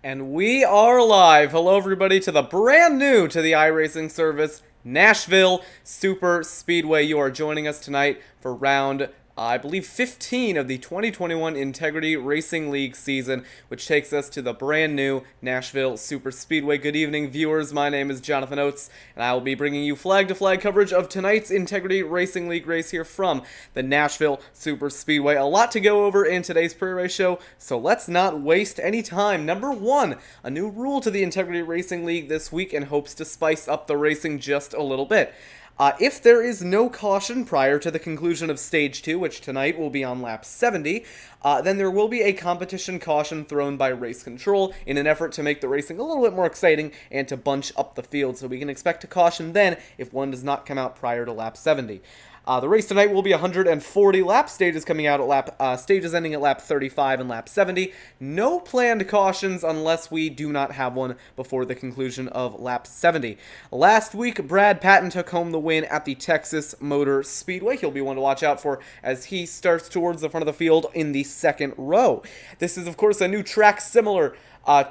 And we are live. Hello, everybody, to the brand new to the iRacing service, Nashville Superspeedway. You are joining us tonight for round, I believe, 15 of the 2021 Integrity Racing League season, which takes us to the brand new Nashville Superspeedway. Good evening, viewers. My name is Jonathan Oates, and I will be bringing you flag-to-flag coverage of tonight's Integrity Racing League race here from the Nashville Superspeedway. A lot to go over in today's pre-race show, so let's not waste any time. Number one, a new rule to the Integrity Racing League this week in hopes to spice up the racing just a little bit. If there is no caution prior to the conclusion of Stage 2, which tonight will be on lap 70, then there will be a competition caution thrown by Race Control in an effort to make the racing a little bit more exciting and to bunch up the field. So we can expect a caution then if one does not come out prior to lap 70. The race tonight will be 140 lap stages coming out at stages ending at lap 35 and lap 70. No planned cautions unless we do not have one before the conclusion of lap 70. Last week, Brad Patton took home the win at the Texas Motor Speedway. He'll be one to watch out for as he starts towards the front of the field in the second row. This is, of course, a new track similar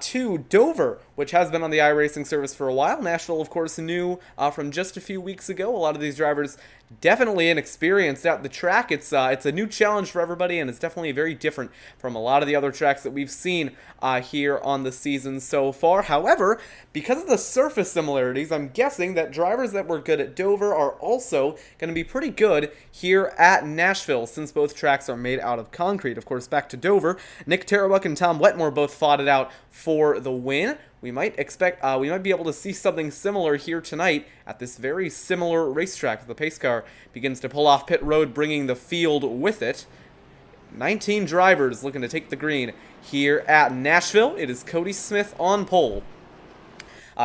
to Dover, which has been on the iRacing service for a while. Nashville, of course, new from just a few weeks ago. A lot of these drivers definitely inexperienced at the track. It's a new challenge for everybody, and it's definitely very different from a lot of the other tracks that we've seen here on the season so far. However, because of the surface similarities, I'm guessing that drivers that were good at Dover are also going to be pretty good here at Nashville, since both tracks are made out of concrete. Of course, back to Dover, Nick Tarabuk and Tom Wetmore both fought it out for the win. We might be able to see something similar here tonight at this very similar racetrack. The pace car begins to pull off pit road, bringing the field with it. 19 drivers looking to take the green here at Nashville. It is Cody Smith on pole.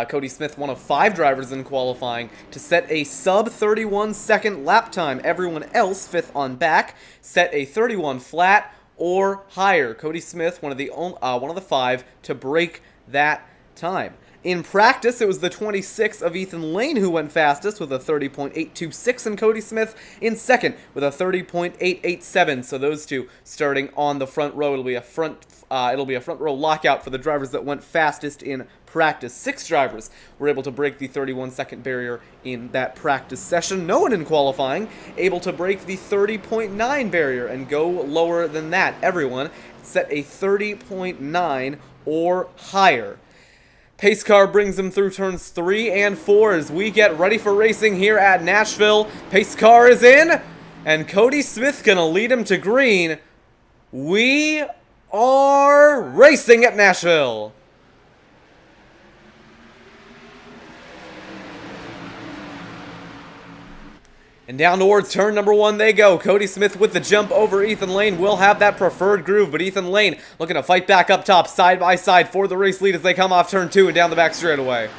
Cody Smith, one of 5 drivers in qualifying to set a sub-31 second lap time. Everyone else, 5th on back, set a 31 flat or higher. Cody Smith, one of the 5 to break that time. In practice, it was the 26 of Ethan Lane who went fastest with a 30.826, and Cody Smith in second with a 30.887. So those two starting on the front row. It'll be a front row lockout for the drivers that went fastest in practice. 6 drivers were able to break the 31-second barrier in that practice session. No one in qualifying able to break the 30.9 barrier and go lower than that. Everyone set a 30.9 or higher. Pace car brings them through turns 3 and 4 as we get ready for racing here at Nashville. Pace car is in, and Cody Smith gonna lead him to green. We are racing at Nashville. And down towards turn number 1 they go. Cody Smith with the jump over Ethan Lane will have that preferred groove, but Ethan Lane looking to fight back up top, side by side for the race lead as they come off turn 2 and down the back straightaway.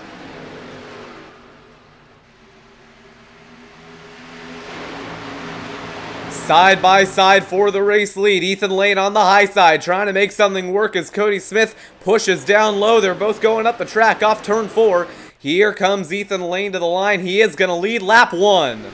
Side by side for the race lead. Ethan Lane on the high side trying to make something work as Cody Smith pushes down low. They're both going up the track off turn 4. Here comes Ethan Lane to the line. He is going to lead lap 1.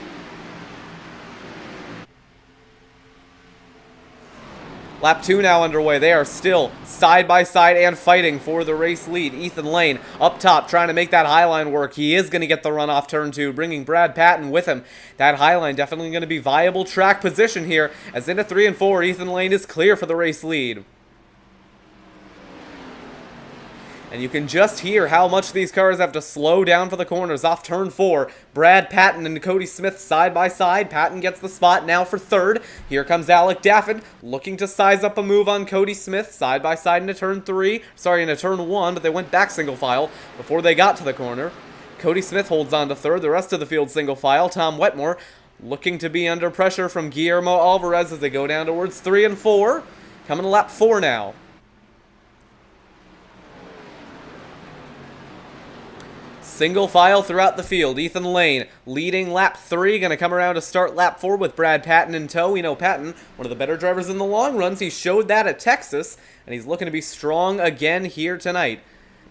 Lap 2 now underway. They are still side by side and fighting for the race lead. Ethan Lane up top trying to make that high line work. He is going to get the run off turn 2, bringing Brad Patton with him. That high line definitely going to be viable track position here, as into 3 and 4, Ethan Lane is clear for the race lead. And you can just hear how much these cars have to slow down for the corners off turn 4. Brad Patton and Cody Smith side by side. Patton gets the spot now for 3rd. Here comes Alec Daffin looking to size up a move on Cody Smith side by side into turn 1, but they went back single file before they got to the corner. Cody Smith holds on to 3rd. The rest of the field single file. Tom Wetmore looking to be under pressure from Guillermo Alvarez as they go down towards 3 and 4. Coming to lap 4 now. Single file throughout the field. Ethan Lane leading lap 3. Going to come around to start lap 4 with Brad Patton in tow. We know Patton, one of the better drivers in the long runs. He showed that at Texas, and he's looking to be strong again here tonight.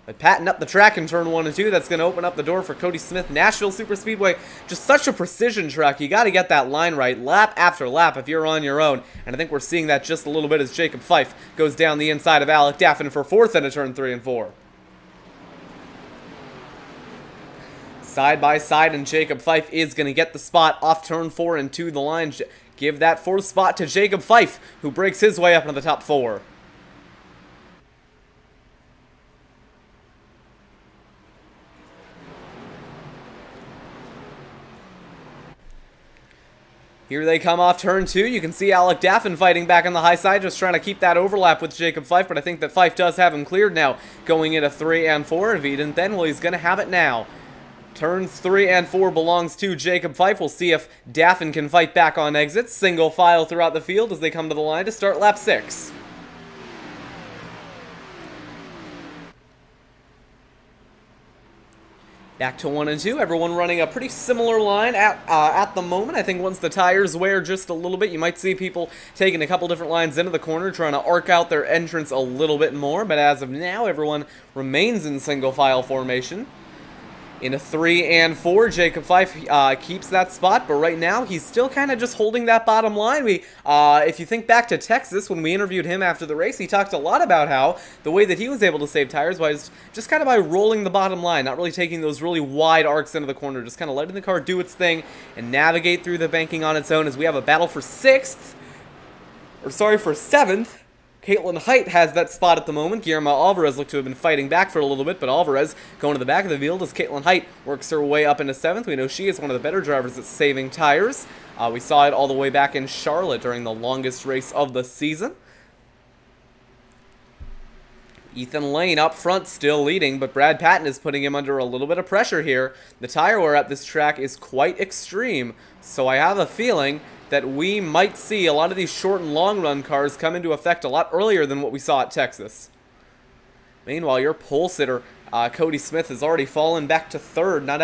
But Patton up the track in turn 1 and 2. That's going to open up the door for Cody Smith. Nashville Superspeedway, just such a precision track. You got to get that line right lap after lap if you're on your own. And I think we're seeing that just a little bit as Jacob Fife goes down the inside of Alec Daffin for 4th into turn 3 and 4. Side by side, and Jacob Fife is going to get the spot off turn 4 and to the line. Give that 4th spot to Jacob Fife, who breaks his way up into the top 4. Here they come off turn 2. You can see Alec Daffin fighting back on the high side, just trying to keep that overlap with Jacob Fife, but I think that Fife does have him cleared now, going into 3 and 4. If he didn't then, well, he's going to have it now. Turns 3 and 4 belongs to Jacob Fife. We'll see if Daffin can fight back on exits. Single file throughout the field as they come to the line to start lap 6. Back to 1 and 2. Everyone running a pretty similar line at the moment. I think once the tires wear just a little bit, you might see people taking a couple different lines into the corner, trying to arc out their entrance a little bit more. But as of now, everyone remains in single file formation. In a 3 and 4, Jacob Fife keeps that spot, but right now he's still kind of just holding that bottom line. If you think back to Texas, when we interviewed him after the race, he talked a lot about how the way that he was able to save tires was just kind of by rolling the bottom line, not really taking those really wide arcs into the corner, just kind of letting the car do its thing and navigate through the banking on its own as we have a battle for 7th. Caitlin Height has that spot at the moment. Guillermo Alvarez looked to have been fighting back for a little bit, but Alvarez going to the back of the field as Caitlin Height works her way up into 7th. We know she is one of the better drivers at saving tires. We saw it all the way back in Charlotte during the longest race of the season. Ethan Lane up front still leading, but Brad Patton is putting him under a little bit of pressure here. The tire wear at this track is quite extreme, so I have a feeling that we might see a lot of these short and long run cars come into effect a lot earlier than what we saw at Texas. Meanwhile, your pole sitter, Cody Smith, has already fallen back to 3rd, not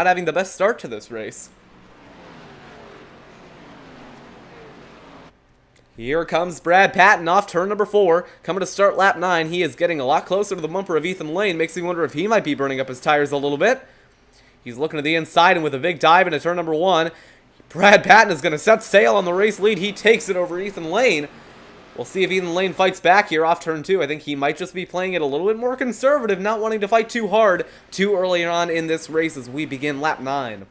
having the best start to this race. Here comes Brad Patton off turn number 4, coming to start lap 9. He is getting a lot closer to the bumper of Ethan Lane. Makes me wonder if he might be burning up his tires a little bit. He's looking to the inside, and with a big dive into turn number 1, Brad Patton is going to set sail on the race lead. He takes it over Ethan Lane. We'll see if Ethan Lane fights back here off turn 2. I think he might just be playing it a little bit more conservative, not wanting to fight too hard too early on in this race as we begin lap 9.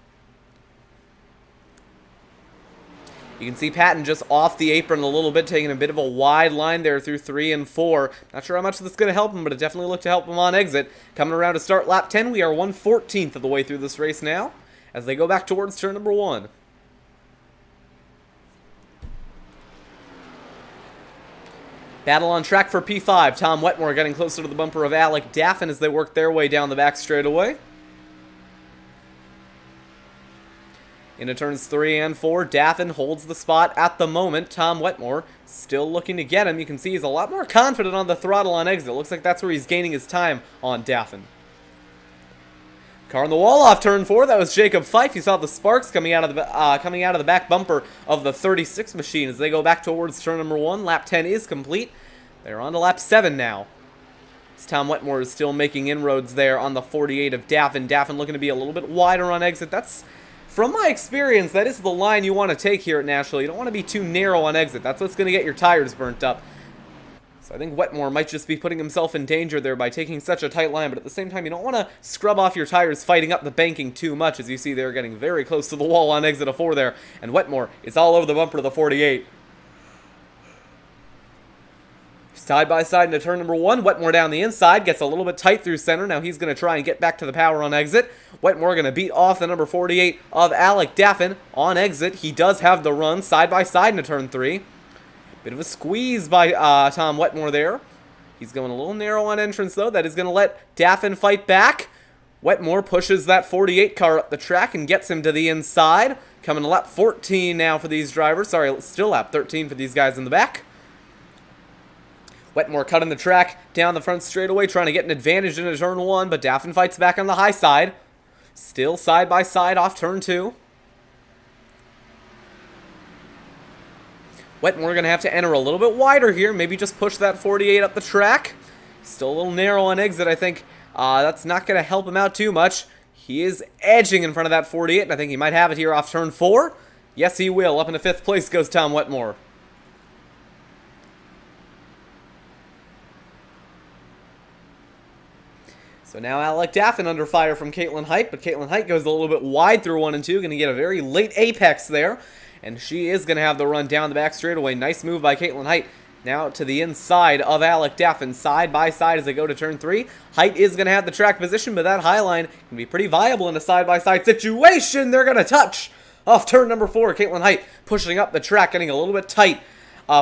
You can see Patton just off the apron a little bit, taking a bit of a wide line there through 3 and 4. Not sure how much that's going to help him, but it definitely looked to help him on exit. Coming around to start lap 10, we are 1/14 of the way through this race now as they go back towards turn number 1. Battle on track for P5. Tom Wetmore getting closer to the bumper of Alec Daffin as they work their way down the back straightaway. Into turns 3 and 4, Daffin holds the spot at the moment. Tom Wetmore still looking to get him. You can see he's a lot more confident on the throttle on exit. Looks like that's where he's gaining his time on Daffin. Car on the wall off turn 4. That was Jacob Fife. You saw the sparks coming out of the back bumper of the 36 machine as they go back towards turn number 1. Lap 10 is complete. They're on to lap 7 now. As Tom Wetmore is still making inroads there on the 48 of Daffin. Daffin looking to be a little bit wider on exit. That's, from my experience, that is the line you want to take here at Nashville. You don't want to be too narrow on exit. That's what's going to get your tires burnt up. So I think Wetmore might just be putting himself in danger there by taking such a tight line, but at the same time, you don't want to scrub off your tires fighting up the banking too much. As you see, they're getting very close to the wall on exit of 4 there, and Wetmore is all over the bumper of the 48. Side by side into turn number 1. Wetmore down the inside, gets a little bit tight through center. Now he's going to try and get back to the power on exit. Wetmore going to beat off the number 48 of Alec Daffin on exit. He does have the run side by side into turn 3. Bit of a squeeze by Tom Wetmore there. He's going a little narrow on entrance, though. That is going to let Daffin fight back. Wetmore pushes that 48 car up the track and gets him to the inside. Coming to lap 14 now for these drivers. Sorry, still lap 13 for these guys in the back. Wetmore cutting the track down the front straightaway, trying to get an advantage into turn 1, but Daffin fights back on the high side. Still side by side off turn 2. Wetmore going to have to enter a little bit wider here. Maybe just push that 48 up the track. Still a little narrow on exit, I think. That's not going to help him out too much. He is edging in front of that 48, and I think he might have it here off turn 4. Yes, he will. Up into 5th place goes Tom Wetmore. So now Alec Daffin under fire from Caitlin Height, but Caitlin Height goes a little bit wide through 1 and 2. Going to get a very late apex there, and she is going to have the run down the back straightaway. Nice move by Caitlin Height. Now to the inside of Alec Daffin, side by side as they go to turn 3. Height is going to have the track position, but that high line can be pretty viable in a side-by-side situation. They're going to touch off turn number 4. Caitlin Height pushing up the track, getting a little bit tight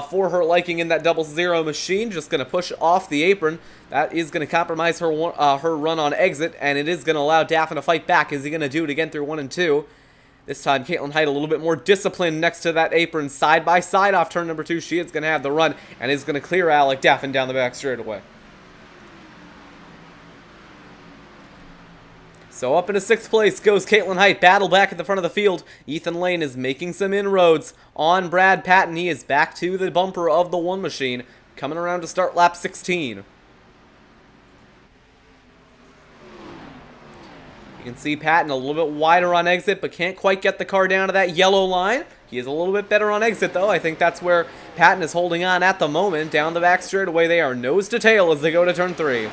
for her liking in that double zero machine. Just going to push off the apron. That is going to compromise her run on exit, and it is going to allow Daffin to fight back. Is he going to do it again through 1 and 2? This time, Caitlin Height a little bit more disciplined next to that apron, side by side off turn number 2. She is going to have the run and is going to clear Alec Daffin down the back straightaway. So up into 6th place goes Caitlin Height. Battle back at the front of the field. Ethan Lane is making some inroads on Brad Patton. He is back to the bumper of the 1 machine, coming around to start lap 16. You can see Patton a little bit wider on exit, but can't quite get the car down to that yellow line. He is a little bit better on exit, though. I think that's where Patton is holding on at the moment. Down the back straightaway, they are nose to tail as they go to turn 3.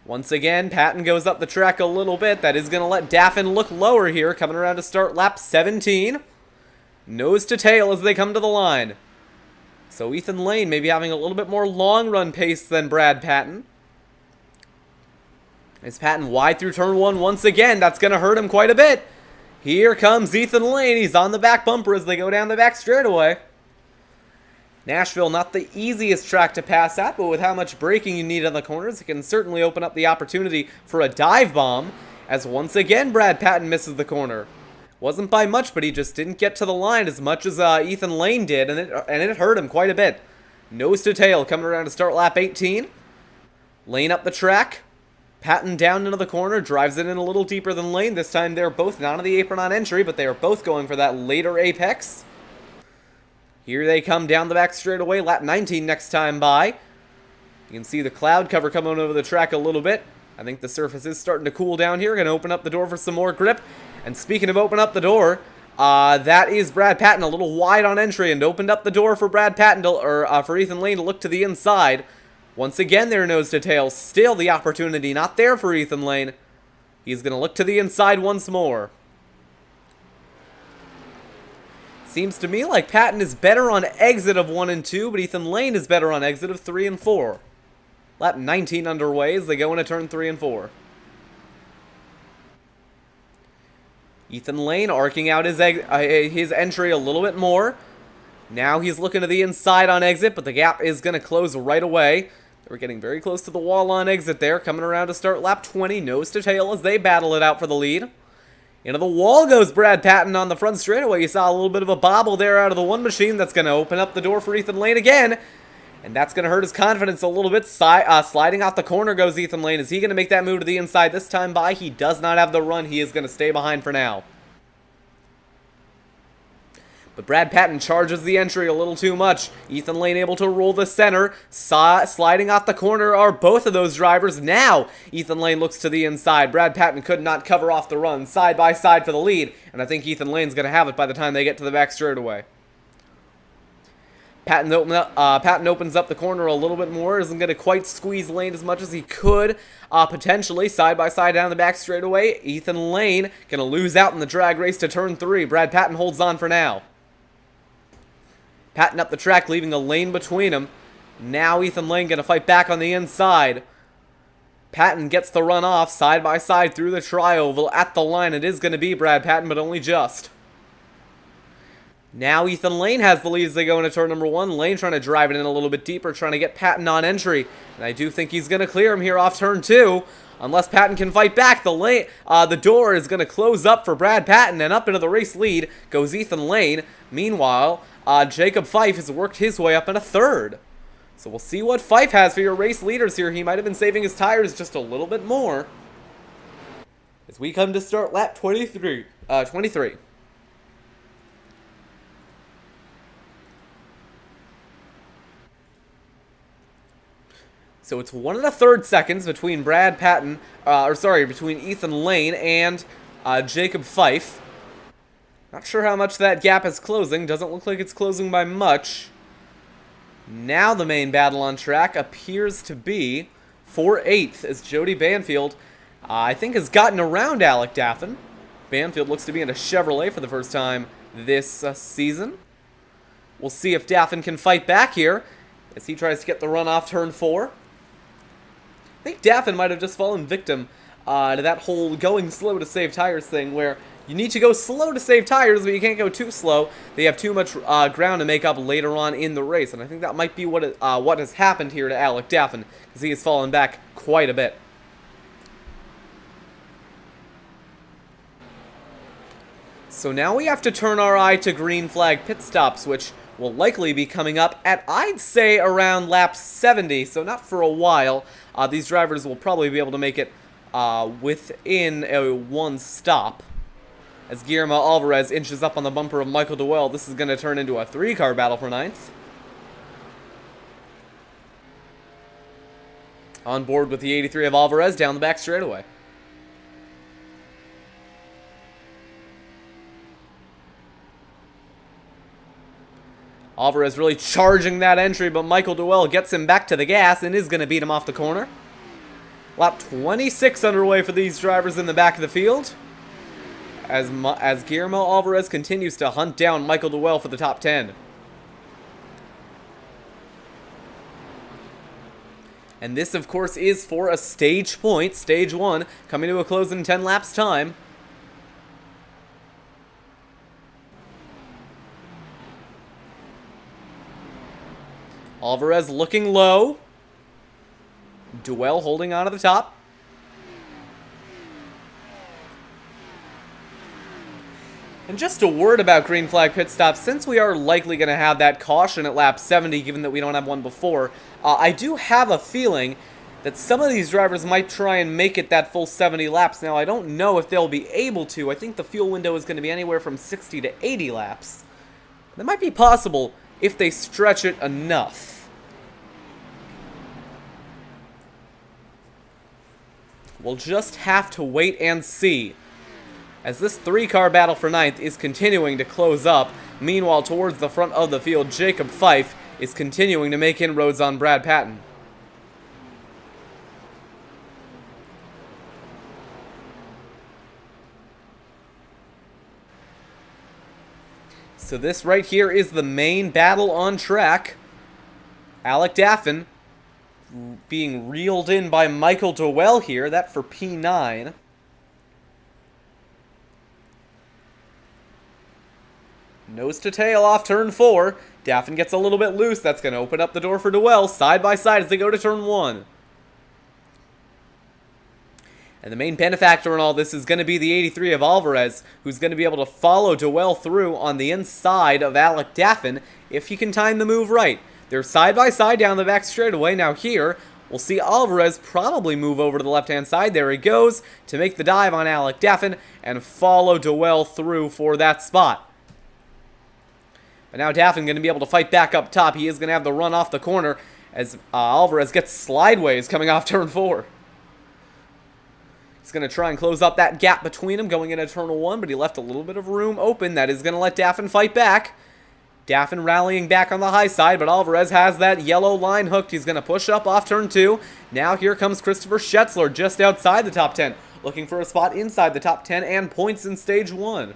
Once again, Patton goes up the track a little bit. That is going to let Daffin look lower here, coming around to start lap 17. Nose to tail as they come to the line. So Ethan Lane maybe having a little bit more long run pace than Brad Patton. Is Patton wide through turn 1 once again? That's going to hurt him quite a bit. Here comes Ethan Lane. He's on the back bumper as they go down the back straightaway. Nashville, not the easiest track to pass at, but with how much braking you need on the corners, it can certainly open up the opportunity for a dive bomb, as once again Brad Patton misses the corner. Wasn't by much, but he just didn't get to the line as much as Ethan Lane did, and it hurt him quite a bit. Nose to tail coming around to start lap 18. Lane up the track. Patton down into the corner, drives it in a little deeper than Lane. This time they're both not on the apron on entry, but they are both going for that later apex. Here they come down the back straightaway, lap 19 next time by. You can see the cloud cover coming over the track a little bit. I think the surface is starting to cool down here. Going to open up the door for some more grip. And speaking of open up the door, that is Brad Patton a little wide on entry and opened up the door for Brad Patton for Ethan Lane to look to the inside. Once again, they're nose to tail. Still the opportunity not there for Ethan Lane. He's going to look to the inside once more. Seems to me like Patton is better on exit of 1 and 2, but Ethan Lane is better on exit of 3 and 4. Lap 19 underway as they go into turn 3 and 4. Ethan Lane arcing out his entry a little bit more. Now he's looking to the inside on exit, but the gap is going to close right away. We're getting very close to the wall on exit there, coming around to start lap 20, nose to tail as they battle it out for the lead. Into the wall goes Brad Patton on the front straightaway. You saw a little bit of a bobble there out of the 1 machine. That's going to open up the door for Ethan Lane again. And that's going to hurt his confidence a little bit. Sliding off the corner goes Ethan Lane. Is he going to make that move to the inside this time by? He does not have the run. He is going to stay behind for now. But Brad Patton charges the entry a little too much. Ethan Lane able to roll the center. Sliding off the corner are both of those drivers. Now Ethan Lane looks to the inside. Brad Patton could not cover off the run. Side by side for the lead. And I think Ethan Lane's going to have it by the time they get to the back straightaway. Patton opens up the corner a little bit more. Isn't going to quite squeeze Lane as much as he could. Potentially side by side down the back straightaway. Ethan Lane going to lose out in the drag race to turn 3. Brad Patton holds on for now. Patton up the track, leaving a lane between them. Now Ethan Lane going to fight back on the inside. Patton gets the run off side by side through the tri-oval at the line. It is going to be Brad Patton, but only just. Now Ethan Lane has the lead as they go into turn number 1. Lane trying to drive it in a little bit deeper, trying to get Patton on entry. And I do think he's going to clear him here off turn 2. Unless Patton can fight back, the door is going to close up for Brad Patton, and up into the race lead goes Ethan Lane. Meanwhile, Jacob Fife has worked his way up in a 3rd. So we'll see what Fife has for your race leaders here. He might have been saving his tires just a little bit more. As we come to start lap 23. So it's 1 1/3 seconds between between Ethan Lane and Jacob Fife. Not sure how much that gap is closing. Doesn't look like it's closing by much. Now the main battle on track appears to be for 8th as Jody Banfield, I think, has gotten around Alec Daffin. Banfield looks to be in a Chevrolet for the first time this season. We'll see if Daffin can fight back here as he tries to get the run off turn 4. I think Daffin might have just fallen victim to that whole going slow to save tires thing, where you need to go slow to save tires, but you can't go too slow. They have too much ground to make up later on in the race, and I think that might be what has happened here to Alec Daffin, because he has fallen back quite a bit. So now we have to turn our eye to green flag pit stops, which will likely be coming up at, I'd say, around lap 70, so not for a while. These drivers will probably be able to make it within one stop. As Guillermo Alvarez inches up on the bumper of Michael Dewell, this is going to turn into a 3-car battle for 9th. On board with the 83 of Alvarez down the back straightaway. Alvarez really charging that entry, but Michael Dewell gets him back to the gas and is going to beat him off the corner. Lap 26 underway for these drivers in the back of the field, as Guillermo Alvarez continues to hunt down Michael Dewell for the top 10. And this, of course, is for a stage point, stage 1, coming to a close in 10 laps time. Alvarez looking low. Dewell holding on to the top. And just a word about green flag pit stops, since we are likely going to have that caution at lap 70, given that we don't have one before, I do have a feeling that some of these drivers might try and make it that full 70 laps. Now, I don't know if they'll be able to. I think the fuel window is going to be anywhere from 60 to 80 laps. That might be possible if they stretch it enough. We'll just have to wait and see, as this 3-car battle for 9th is continuing to close up. Meanwhile, towards the front of the field, Jacob Fife is continuing to make inroads on Brad Patton. So this right here is the main battle on track. Alec Daffin being reeled in by Michael Dewell here. That for P9. Nose to tail off turn 4. Daffin gets a little bit loose. That's going to open up the door for Dewell side by side as they go to turn 1. And the main benefactor in all this is going to be the 83 of Alvarez, who's going to be able to follow Dewell through on the inside of Alec Daffin if he can time the move right. They're side by side down the back straightaway. Now here, we'll see Alvarez probably move over to the left-hand side. There he goes to make the dive on Alec Daffin and follow Dewell through for that spot. But now Daffin going to be able to fight back up top. He is going to have the run off the corner as Alvarez gets slideways coming off turn 4. He's going to try and close up that gap between them going into turn 1, but he left a little bit of room open. That is going to let Daffin fight back. Daffin rallying back on the high side, but Alvarez has that yellow line hooked. He's going to push up off turn 2. Now here comes Christopher Schetzler just outside the top 10, looking for a spot inside the top 10 and points in stage 1.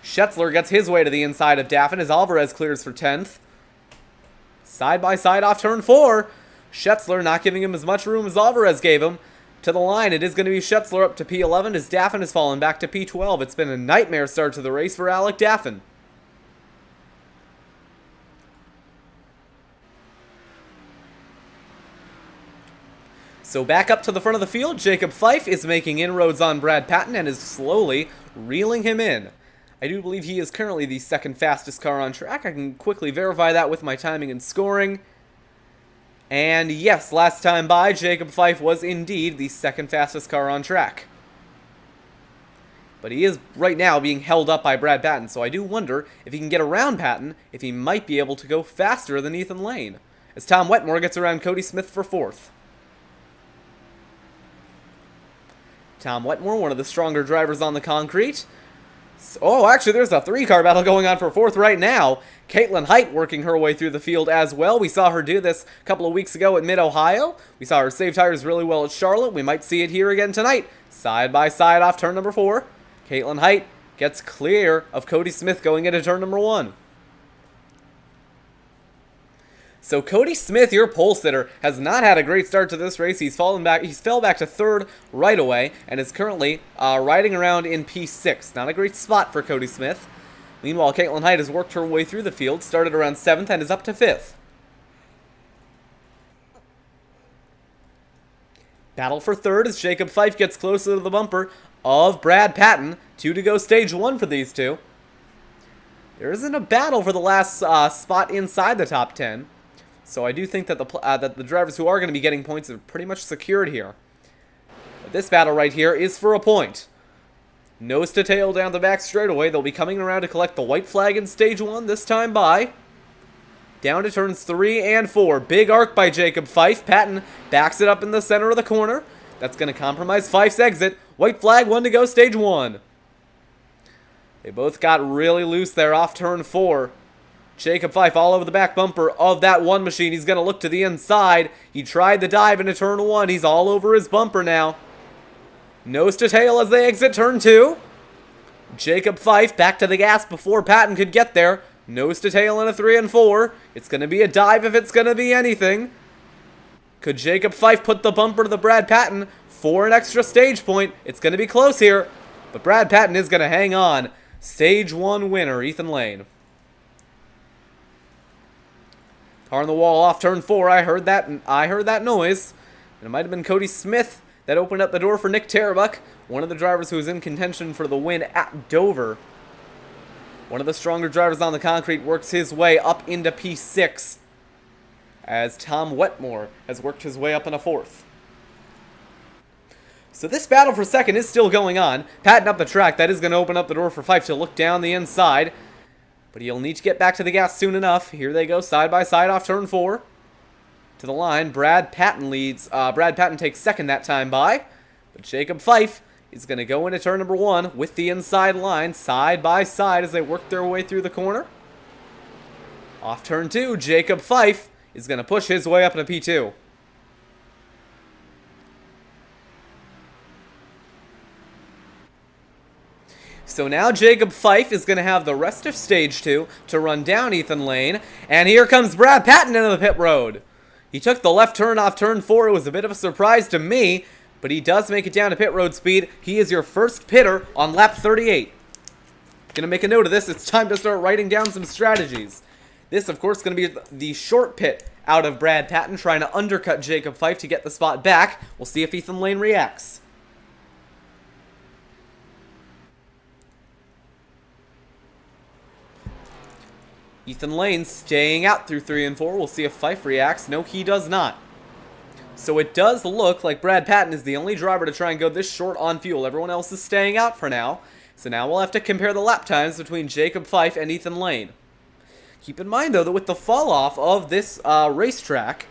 Schetzler gets his way to the inside of Daffin as Alvarez clears for 10th. Side by side off turn 4. Schetzler not giving him as much room as Alvarez gave him. To the line, it is going to be Schetzler up to P11 as Daffin has fallen back to P12. It's been a nightmare start to the race for Alec Daffin. So back up to the front of the field, Jacob Fife is making inroads on Brad Patton and is slowly reeling him in. I do believe he is currently the second fastest car on track. I can quickly verify that with my timing and scoring. And yes, last time by, Jacob Fife was indeed the second fastest car on track. But he is right now being held up by Brad Patton, so I do wonder if he can get around Patton, if he might be able to go faster than Ethan Lane. as Tom Wetmore gets around Cody Smith for 4th. Tom Wetmore, one of the stronger drivers on the concrete. Oh, actually, there's a 3-car battle going on for 4th right now. Caitlin Height working her way through the field as well. We saw her do this a couple of weeks ago at Mid-Ohio. We saw her save tires really well at Charlotte. We might see it here again tonight. Side by side off turn number 4. Caitlin Height gets clear of Cody Smith going into turn number 1. So Cody Smith, your pole sitter, has not had a great start to this race. He's fell back to 3rd right away and is currently riding around in P6. Not a great spot for Cody Smith. Meanwhile, Caitlin Height has worked her way through the field, started around 7th and is up to 5th. Battle for 3rd as Jacob Fife gets closer to the bumper of Brad Patton. 2 to go stage 1 for these two. There isn't a battle for the last spot inside the top 10. So I do think that the drivers who are going to be getting points are pretty much secured here. But this battle right here is for a point. Nose to tail down the back straightaway. They'll be coming around to collect the white flag in stage 1, this time by. Down to turns 3 and 4. Big arc by Jacob Fife. Patton backs it up in the center of the corner. That's going to compromise Fife's exit. White flag, 1 to go, stage 1. They both got really loose there off turn 4. Jacob Fife all over the back bumper of that one machine. He's going to look to the inside. He tried the dive into turn 1. He's all over his bumper now. Nose to tail as they exit turn 2. Jacob Fife back to the gas before Patton could get there. Nose to tail in a 3 and 4. It's going to be a dive if it's going to be anything. Could Jacob Fife put the bumper to the Brad Patton for an extra stage point? It's going to be close here. But Brad Patton is going to hang on. Stage 1 winner, Ethan Lane. Car on the wall off turn 4. I heard that noise. And it might have been Cody Smith that opened up the door for Nick Tarabuck, one of the drivers who was in contention for the win at Dover. One of the stronger drivers on the concrete works his way up into P6 as Tom Wetmore has worked his way up in a 4th. So this battle for 2nd is still going on. Patton up the track. That is going to open up the door for Fife to look down the inside. But he'll need to get back to the gas soon enough. Here they go, side by side off turn 4. To the line, Brad Patton leads. Brad Patton takes 2nd that time by. But Jacob Fife is going to go into turn number 1 with the inside line, side by side as they work their way through the corner. Off turn 2, Jacob Fife is going to push his way up into P2. So now Jacob Fife is going to have the rest of stage 2 to run down Ethan Lane. And here comes Brad Patton into the pit road. He took the left turn off turn 4. It was a bit of a surprise to me, but he does make it down to pit road speed. He is your first pitter on lap 38. Gonna make a note of this. It's time to start writing down some strategies. This, of course, is going to be the short pit out of Brad Patton, trying to undercut Jacob Fife to get the spot back. We'll see if Ethan Lane reacts. Ethan Lane staying out through 3 and 4. We'll see if Fife reacts. No, he does not. So it does look like Brad Patton is the only driver to try and go this short on fuel. Everyone else is staying out for now. So now we'll have to compare the lap times between Jacob Fife and Ethan Lane. Keep in mind, though, that with the fall off of this racetrack,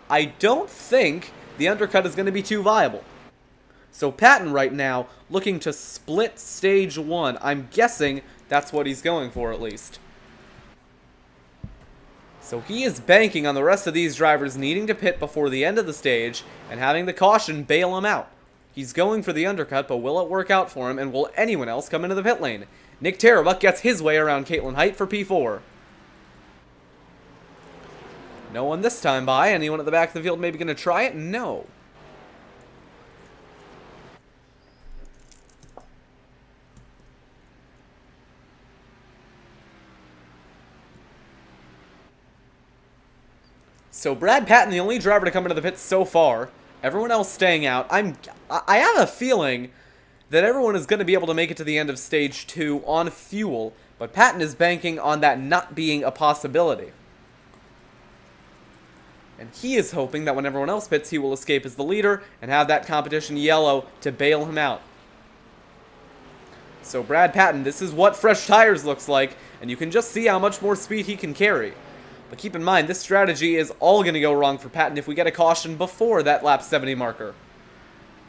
I don't think the undercut is going to be too viable. So Patton right now looking to split stage 1. I'm guessing that's what he's going for at least. So he is banking on the rest of these drivers needing to pit before the end of the stage and having the caution bail him out. He's going for the undercut, but will it work out for him, and will anyone else come into the pit lane? Nick Tarabuck gets his way around Caitlin Height for P4. No one this time by. Anyone at the back of the field maybe going to try it? No. So Brad Patton, the only driver to come into the pits so far. Everyone else staying out. I have a feeling that everyone is going to be able to make it to the end of stage 2 on fuel, but Patton is banking on that not being a possibility. And he is hoping that when everyone else pits, he will escape as the leader and have that competition yellow to bail him out. So Brad Patton, this is what fresh tires looks like, and you can just see how much more speed he can carry. But keep in mind, this strategy is all going to go wrong for Patton if we get a caution before that lap 70 marker.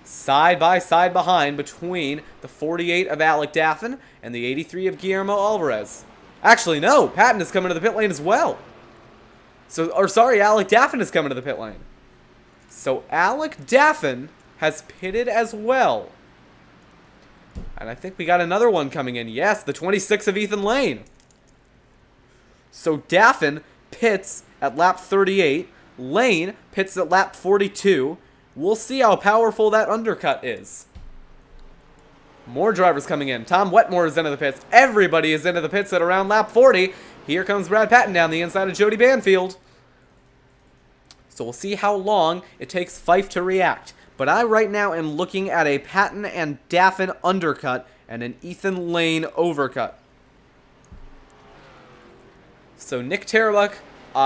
Side by side behind between the 48 of Alec Daffin and the 83 of Guillermo Alvarez. Actually, no, Patton is coming to the pit lane as well. Alec Daffin is coming to the pit lane. So Alec Daffin has pitted as well. And I think we got another one coming in. Yes, the 26 of Ethan Lane. So Daffin pits at lap 38. Lane pits at lap 42. We'll see how powerful that undercut is. More drivers coming in. Tom Wetmore is into the pits. Everybody is into the pits at around lap 40. Here comes Brad Patton down the inside of Jody Banfield. So we'll see how long it takes Fife to react. But I right now am looking at a Patton and Daffin undercut and an Ethan Lane overcut. So Nick Tarabuck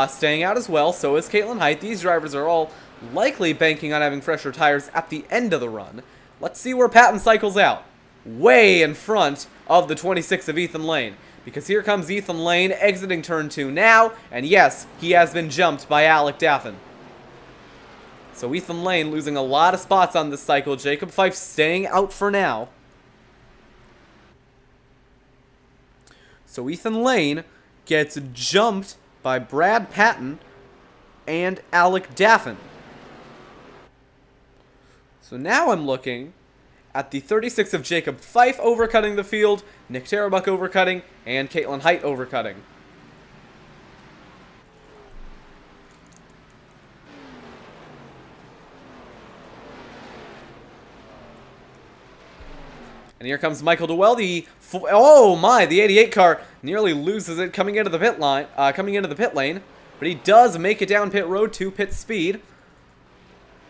staying out as well. So is Caitlin Height. These drivers are all likely banking on having fresher tires at the end of the run. Let's see where Patton cycles out. Way in front of the 26 of Ethan Lane. Because here comes Ethan Lane exiting turn 2 now. And yes, he has been jumped by Alec Daffin. So Ethan Lane losing a lot of spots on this cycle. Jacob Fife staying out for now. So Ethan Lane gets jumped by Brad Patton and Alec Daffin. So now I'm looking at the 36 of Jacob Fife overcutting the field, Nick Tarabuck overcutting, and Caitlin Height overcutting. And here comes Michael Dewell. The 88 car nearly loses it coming into the pit lane, but he does make it down pit road to pit speed.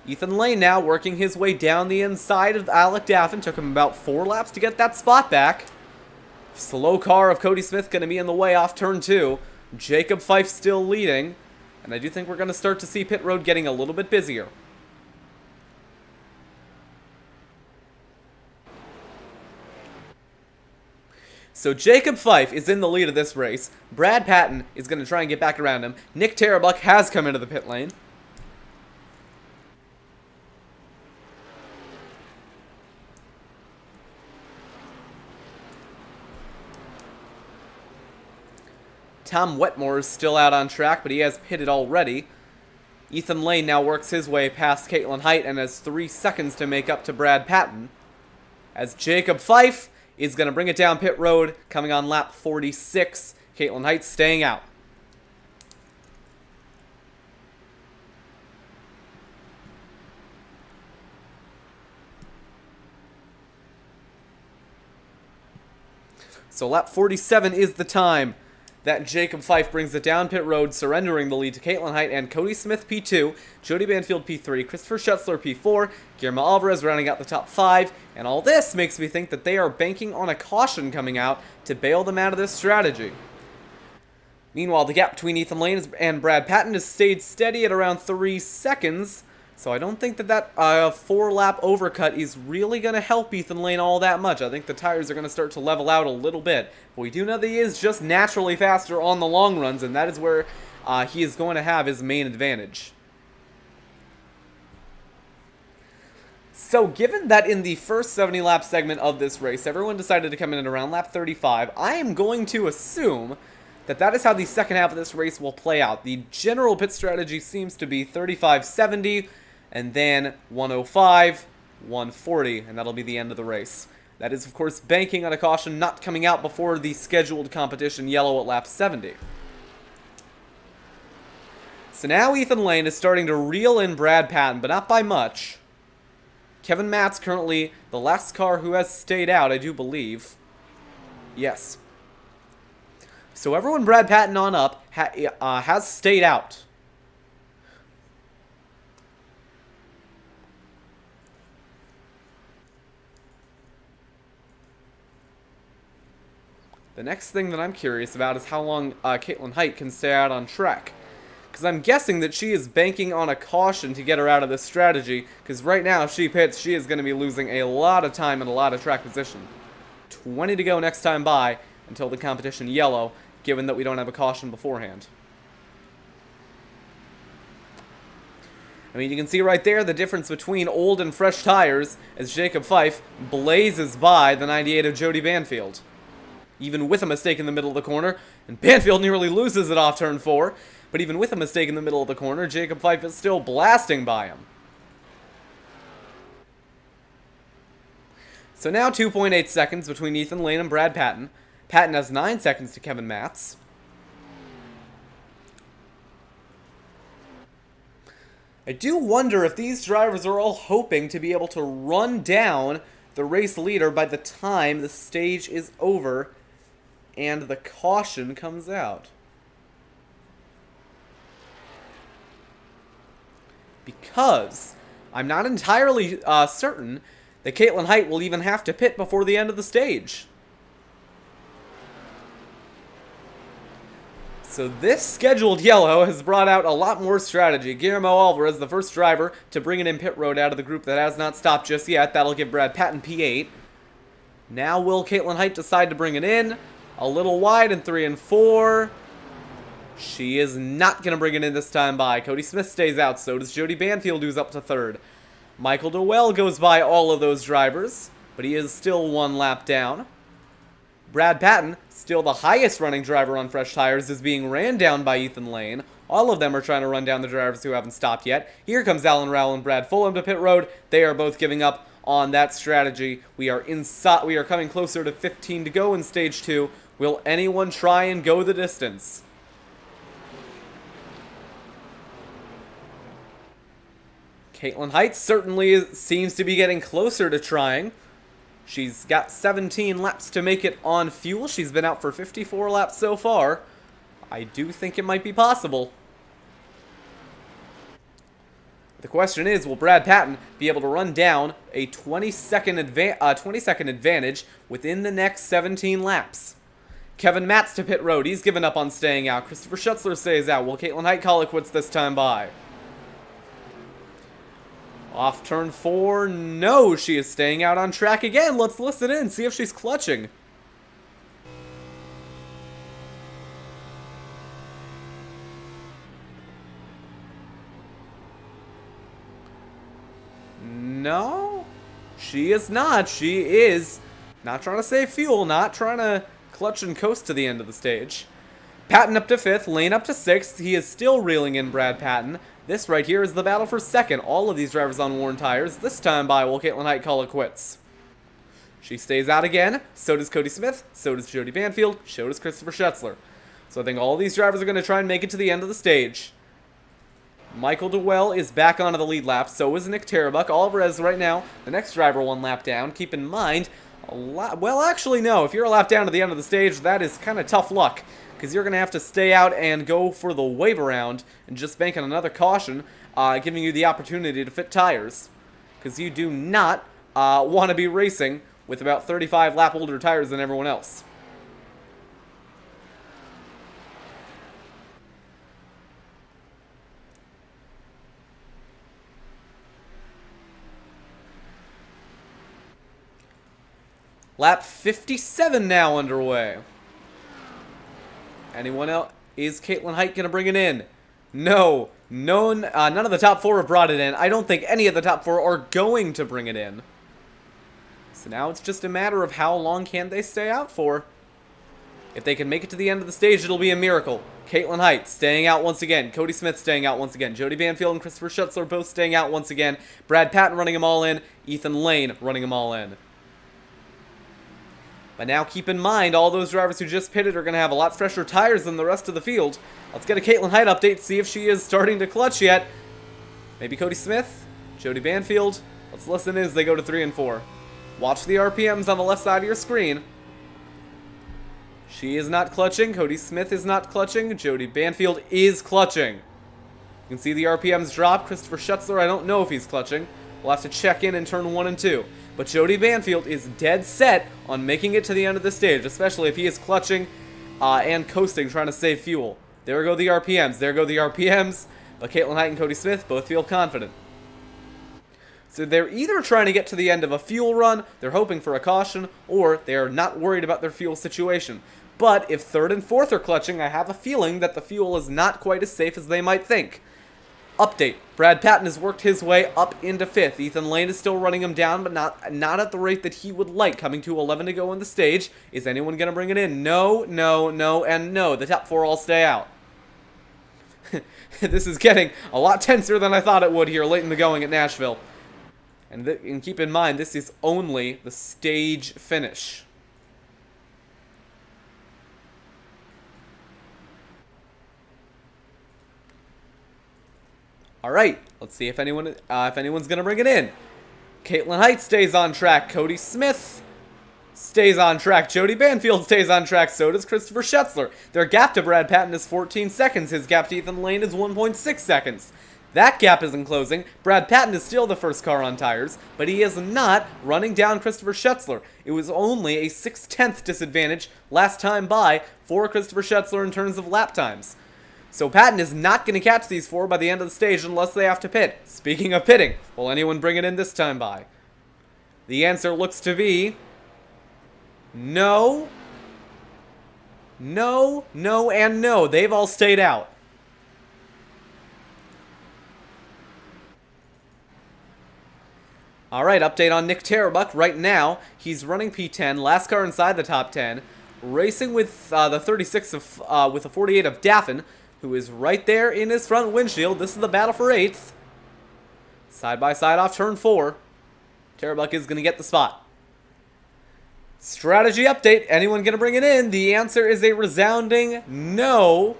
Ethan Lane now working his way down the inside of Alec Daffin. Took him about 4 laps to get that spot back. Slow car of Cody Smith going to be in the way off turn 2. Jacob Fife still leading. And I do think we're going to start to see pit road getting a little bit busier. So Jacob Fife is in the lead of this race. Brad Patton is going to try and get back around him. Nick Tarabuck has come into the pit lane. Tom Wetmore is still out on track, but he has pitted already. Ethan Lane now works his way past Caitlin Height and has 3 seconds to make up to Brad Patton. As Jacob Fife is going to bring it down pit road, coming on lap 46. Caitlin Height staying out. So lap 47 is the time that Jacob Fife brings it down pit road, surrendering the lead to Caitlin Height and Cody Smith P2, Jody Banfield P3, Christopher Schutzler P4, Guillermo Alvarez rounding out the top 5, and all this makes me think that they are banking on a caution coming out to bail them out of this strategy. Meanwhile, the gap between Ethan Lane and Brad Patton has stayed steady at around 3 seconds, so I don't think that 4-lap overcut is really going to help Ethan Lane all that much. I think the tires are going to start to level out a little bit. But we do know that he is just naturally faster on the long runs, and that is where he is going to have his main advantage. So given that in the first 70-lap segment of this race, everyone decided to come in at around lap 35, I am going to assume that that is how the second half of this race will play out. The general pit strategy seems to be 35-70, and then 105, 140, and that'll be the end of the race. That is, of course, banking on a caution not coming out before the scheduled competition yellow at lap 70. So now Ethan Lane is starting to reel in Brad Patton, but not by much. Kevin Matt's currently the last car who has stayed out, I do believe. Yes. So everyone Brad Patton on up has stayed out. The next thing that I'm curious about is how long Caitlin Height can stay out on track. Because I'm guessing that she is banking on a caution to get her out of this strategy. Because right now, if she pits, she is going to be losing a lot of time and a lot of track position. 20 to go next time by until the competition yellow, given that we don't have a caution beforehand. I mean, you can see right there the difference between old and fresh tires as Jacob Fife blazes by the 98 of Jody Banfield. Even with a mistake in the middle of the corner, and Banfield nearly loses it off turn 4, but even with a mistake in the middle of the corner, Jacob Fife is still blasting by him. So now 2.8 seconds between Ethan Lane and Brad Patton. Patton has 9 seconds to Kevin Matz. I do wonder if these drivers are all hoping to be able to run down the race leader by the time the stage is over and the caution comes out. Because I'm not entirely certain that Caitlin Height will even have to pit before the end of the stage. So this scheduled yellow has brought out a lot more strategy. Guillermo Alvarez, the first driver to bring it in pit road out of the group that has not stopped just yet. That'll give Brad Patton P8. Now will Caitlin Height decide to bring it in? A little wide in 3 and 4. She is not going to bring it in this time by. Cody Smith stays out. So does Jody Banfield, who's up to 3rd. Michael Dowell goes by all of those drivers, but he is still 1 lap down. Brad Patton, still the highest running driver on fresh tires, is being ran down by Ethan Lane. All of them are trying to run down the drivers who haven't stopped yet. Here comes Alan Rowell and Brad Fulham to pit road. They are both giving up on that strategy. We are coming closer to 15 to go in stage 2. Will anyone try and go the distance? Caitlin Height certainly seems to be getting closer to trying. She's got 17 laps to make it on fuel. She's been out for 54 laps so far. I do think it might be possible. The question is, will Brad Patton be able to run down a 20-second advantage within the next 17 laps? Kevin Matz to pit road. He's given up on staying out. Christopher Schutzler stays out. Will Caitlin Height call it quits this time by? Off turn 4, no, she is staying out on track again. Let's listen in, see if she's clutching. No, she is not. She is not trying to save fuel, not trying to clutch and coast to the end of the stage. Patton up to 5th, Lane up to 6th. He is still reeling in Brad Patton. This right here is the battle for 2nd. All of these drivers on worn tires. This time by will Caitlin Height call it quits. She stays out again. So does Cody Smith. So does Jody Banfield. So does Christopher Schutzler. So I think all these drivers are going to try and make it to the end of the stage. Michael Dowell is back onto the lead lap. So is Nick Tarabuck. Alvarez right now, the next driver 1 lap down. Keep in mind, well, actually, no. If you're a lap down to the end of the stage, that is kind of tough luck, because you're going to have to stay out and go for the wave around and just bank on another caution, giving you the opportunity to fit tires, because you do not want to be racing with about 35 lap older tires than everyone else. Lap 57 now underway. Anyone else? Is Caitlin Height going to bring it in? No. None of the top 4 have brought it in. I don't think any of the top 4 are going to bring it in. So now it's just a matter of how long can they stay out for. If they can make it to the end of the stage, it'll be a miracle. Caitlin Height staying out once again. Cody Smith staying out once again. Jody Banfield and Christopher Schutzler both staying out once again. Brad Patton running them all in. Ethan Lane running them all in. But now keep in mind, all those drivers who just pitted are going to have a lot fresher tires than the rest of the field. Let's get a Caitlin Height update, see if she is starting to clutch yet. Maybe Cody Smith, Jody Banfield. Let's listen in as they go to 3 and 4. Watch the RPMs on the left side of your screen. She is not clutching. Cody Smith is not clutching. Jody Banfield is clutching. You can see the RPMs drop. Christopher Schutzler, I don't know if he's clutching. We'll have to check in turn 1 and 2. But Jody Banfield is dead set on making it to the end of the stage, especially if he is clutching and coasting, trying to save fuel. There go the RPMs. There go the RPMs. But Caitlin Height and Cody Smith both feel confident. So they're either trying to get to the end of a fuel run, they're hoping for a caution, or they are not worried about their fuel situation. But if 3rd and 4th are clutching, I have a feeling that the fuel is not quite as safe as they might think. Update. Brad Patton has worked his way up into 5th. Ethan Lane is still running him down, but not at the rate that he would like. Coming to 11 to go in the stage. Is anyone going to bring it in? No, no, no, and no. The top 4 all stay out. This is getting a lot tenser than I thought it would here late in the going at Nashville. And keep in mind, this is only the stage finish. All right, let's see if anyone's gonna bring it in. Caitlin Height stays on track. Cody Smith stays on track. Jody Banfield stays on track. So does Christopher Schetzler. Their gap to Brad Patton is 14 seconds. His gap to Ethan Lane is 1.6 seconds. That gap isn't closing. Brad Patton is still the first car on tires, but he is not running down Christopher Schetzler. It was only a 6/10 disadvantage last time by for Christopher Schetzler in terms of lap times. So Patton is not going to catch these 4 by the end of the stage unless they have to pit. Speaking of pitting, will anyone bring it in this time by? The answer looks to be no, no, no, and no. They've all stayed out. Alright, update on Nick Tarabuck. Right now, he's running P10, last car inside the top 10, racing with the 36 of, with the 48 of Daffin, who is right there in his front windshield. This is the battle for 8th. Side by side off turn 4. Tarabuck is going to get the spot. Strategy update. Anyone going to bring it in? The answer is a resounding no.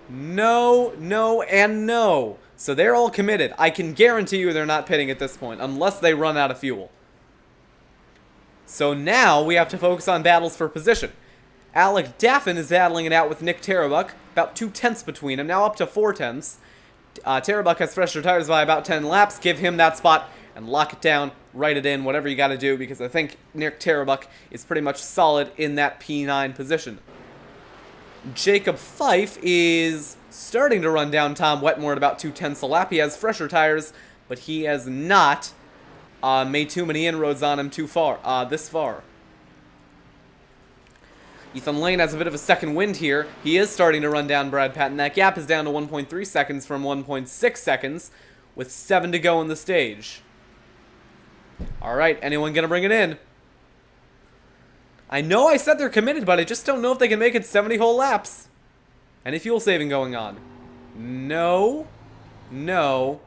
No, no, and no. So they're all committed. I can guarantee you they're not pitting at this point, unless they run out of fuel. So now we have to focus on battles for position. Alec Daffin is battling it out with Nick Tarabuck, about 2/10 between them, now up to 4/10. Tarabuck has fresher tires by about 10 laps. Give him that spot and lock it down, write it in, whatever you got to do, because I think Nick Tarabuck is pretty much solid in that P9 position. Jacob Fife is starting to run down Tom Wetmore at about 2/10 a lap. He has fresher tires, but he has not made too many inroads on him this far. Ethan Lane has a bit of a second wind here. He is starting to run down Brad Patton. That gap is down to 1.3 seconds from 1.6 seconds with 7 to go in the stage. All right, anyone going to bring it in? I know I said they're committed, but I just don't know if they can make it 70 whole laps. Any fuel saving going on? No. No.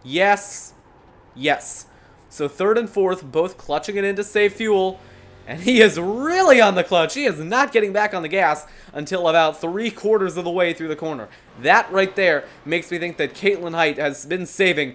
Yes. Yes. So 3rd and 4th, both clutching it in to save fuel. And he is really on the clutch. He is not getting back on the gas until about 3/4 of the way through the corner. That right there makes me think that Caitlin Height has been saving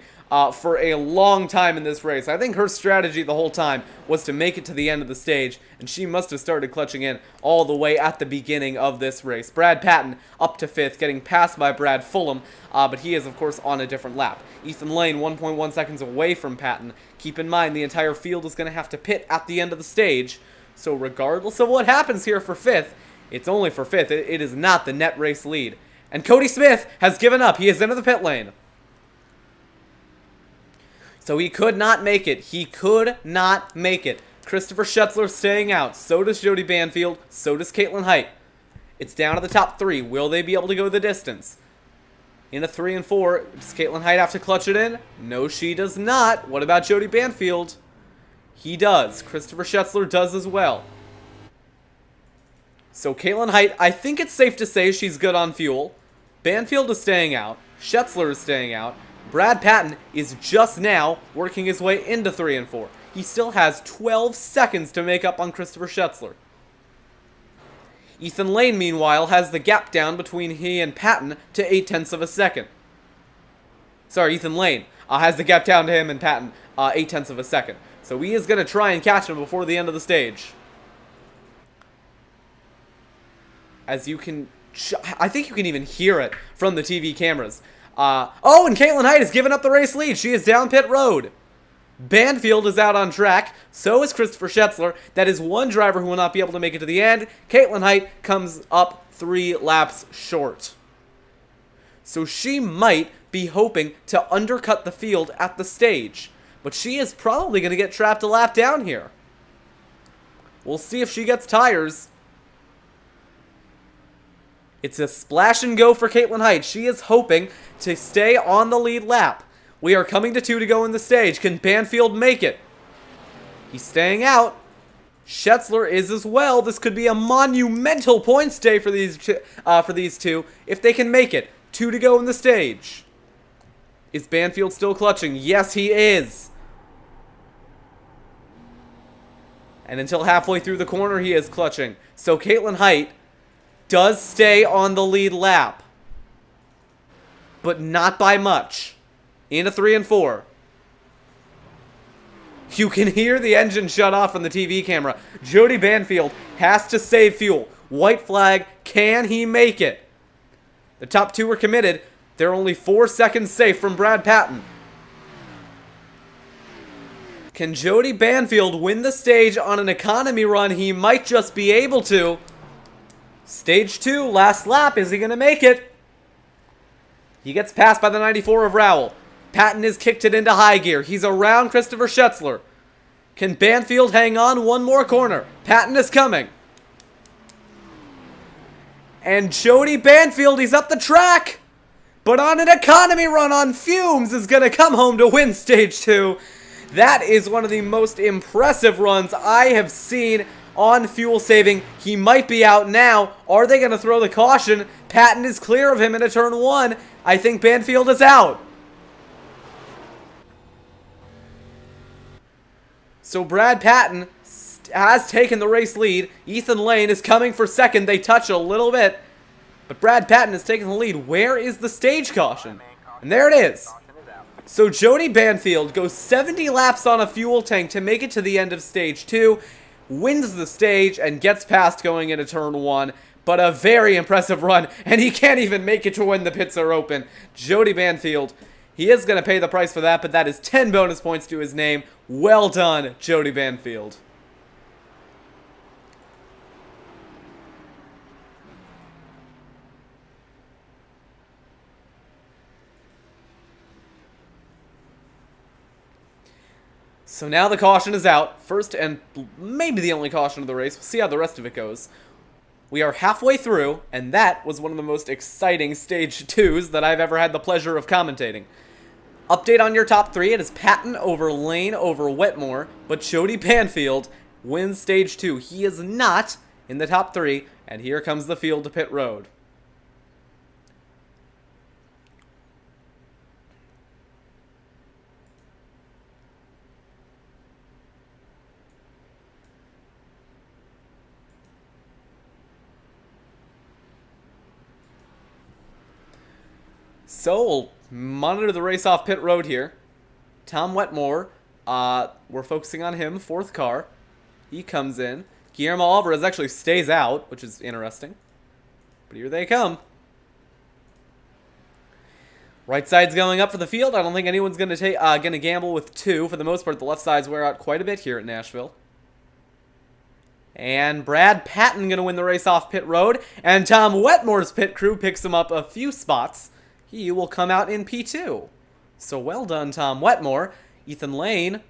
for a long time in this race. I think her strategy the whole time was to make it to the end of the stage, and she must have started clutching in all the way at the beginning of this race. Brad Patton up to 5th, getting passed by Brad Fulham, but he is, of course, on a different lap. Ethan Lane 1.1 seconds away from Patton. Keep in mind, the entire field is going to have to pit at the end of the stage, so regardless of what happens here for 5th, it's only for 5th. It is not the net race lead. And Cody Smith has given up. He is into the pit lane. So he could not make it. He could not make it. Christopher Schetzler staying out. So does Jody Banfield. So does Caitlin Height. It's down to the top 3. Will they be able to go the distance? In a 3 and 4, does Caitlin Height have to clutch it in? No, she does not. What about Jody Banfield? He does. Christopher Schetzler does as well. So Caitlin Height, I think it's safe to say she's good on fuel. Banfield is staying out. Schetzler is staying out. Brad Patton is just now working his way into 3 and 4. He still has 12 seconds to make up on Christopher Schetzler. Ethan Lane, meanwhile, has the gap down between he and Patton to 0.8 of a second. Sorry, Ethan Lane has the gap down to him and Patton 0.8 of a second. So he is going to try and catch him before the end of the stage. As you can... I think you can even hear it from the TV cameras. Oh, and Caitlin Height has given up the race lead. She is down pit road. Banfield is out on track. So is Christopher Schetzler. That is one driver who will not be able to make it to the end. Caitlin Height comes up 3 laps short. So she might be hoping to undercut the field at the stage. But she is probably going to get trapped a lap down here. We'll see if she gets tires. It's a splash and go for Caitlin Height. She is hoping to stay on the lead lap. We are coming to 2 to go in the stage. Can Banfield make it? He's staying out. Schetzler is as well. This could be a monumental points day for these two if they can make it. 2 to go in the stage. Is Banfield still clutching? Yes, he is. And until halfway through the corner, he is clutching. So Caitlin Height does stay on the lead lap, but not by much. Into 3 and 4. You can hear the engine shut off from the TV camera. Jody Banfield has to save fuel. White flag. Can he make it? The top 2 are committed. They're only 4 seconds safe from Brad Patton. Can Jody Banfield win the stage on an economy run? He might just be able to. Stage 2, last lap. Is he going to make it? He gets passed by the 94 of Rowell. Patton has kicked it into high gear. He's around Christopher Schetzler. Can Banfield hang on one more corner? Patton is coming. And Jody Banfield, he's up the track. But on an economy run on fumes is going to come home to win stage 2. That is one of the most impressive runs I have seen on fuel saving. He might be out now. Are they going to throw the caution? Patton is clear of him into turn 1. I think Banfield is out. So Brad Patton has taken the race lead. Ethan Lane is coming for second. They touch a little bit. But Brad Patton has taken the lead. Where is the stage caution? And there it is. So Jody Banfield goes 70 laps on a fuel tank to make it to the end of stage 2. Wins the stage and gets past going into turn 1. But a very impressive run. And he can't even make it to when the pits are open. Jody Banfield, he is going to pay the price for that, but that is 10 bonus points to his name. Well done, Jody Banfield. So now the caution is out. First and maybe the only caution of the race. We'll see how the rest of it goes. We are halfway through, and that was one of the most exciting stage 2s that I've ever had the pleasure of commentating. Update on your top 3. It is Patton over Lane over Wetmore, but Jody Banfield wins stage 2. He is not in the top 3, and here comes the field to pit road. So we'll monitor the race off pit road here. Tom Wetmore, we're focusing on him, 4th car. He comes in. Guillermo Alvarez actually stays out, which is interesting. But here they come. Right side's going up for the field. I don't think anyone's going to gamble with 2. For the most part, the left sides wear out quite a bit here at Nashville. And Brad Patton going to win the race off pit road. And Tom Wetmore's pit crew picks him up a few spots. He will come out in P2. So well done, Tom Wetmore. Ethan Lane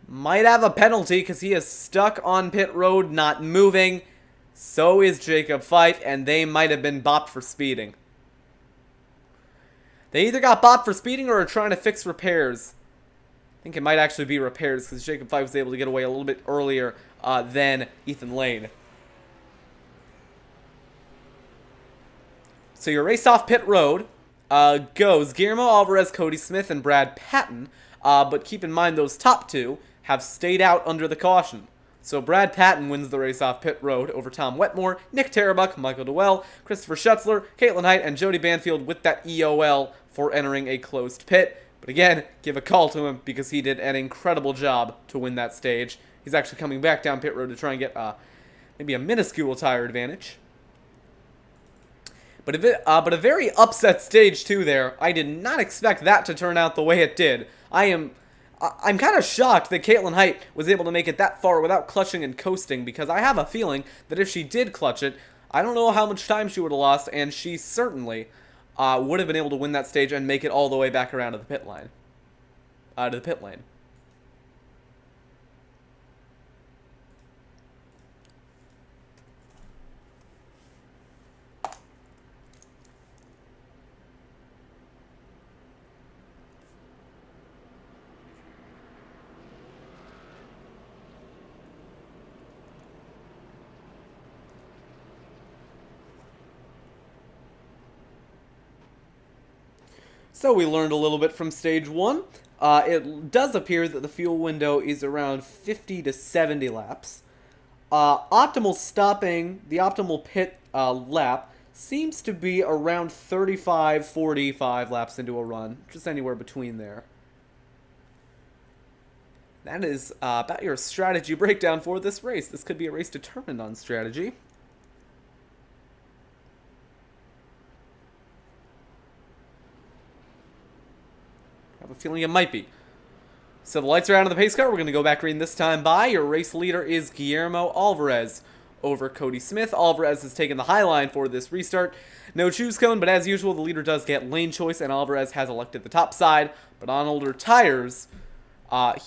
might have a penalty because he is stuck on pit road, not moving. So is Jacob Fife, and they might have been bopped for speeding. They either got bopped for speeding or are trying to fix repairs. I think it might actually be repairs because Jacob Fife was able to get away a little bit earlier than Ethan Lane. So your race off pit road goes Guillermo Alvarez, Cody Smith, and Brad Patton. But keep in mind those top 2 have stayed out under the caution. So Brad Patton wins the race off pit road over Tom Wetmore, Nick Tarabuck, Michael Dewell, Christopher Schetzler, Caitlin Height, and Jody Banfield with that EOL for entering a closed pit. But again, give a call to him because he did an incredible job to win that stage. He's actually coming back down pit road to try and get maybe a minuscule tire advantage. But a very upset stage 2 there. I did not expect that to turn out the way it did. I'm kind of shocked that Caitlin Height was able to make it that far without clutching and coasting, because I have a feeling that if she did clutch it, I don't know how much time she would have lost, and she certainly would have been able to win that stage and make it all the way back around to the pit line. To the pit lane. So we learned a little bit from stage 1. It does appear that the fuel window is around 50 to 70 laps. Optimal stopping, the optimal pit lap, seems to be around 35, 45 laps into a run. Just anywhere between there. That is about your strategy breakdown for this race. This could be a race determined on strategy. I have a feeling it might be. So the lights are out on the pace car. We're going to go back green this time by. Your race leader is Guillermo Alvarez over Cody Smith. Alvarez has taken the high line for this restart. No choose cone, but as usual, the leader does get lane choice, and Alvarez has elected the top side. But on older tires,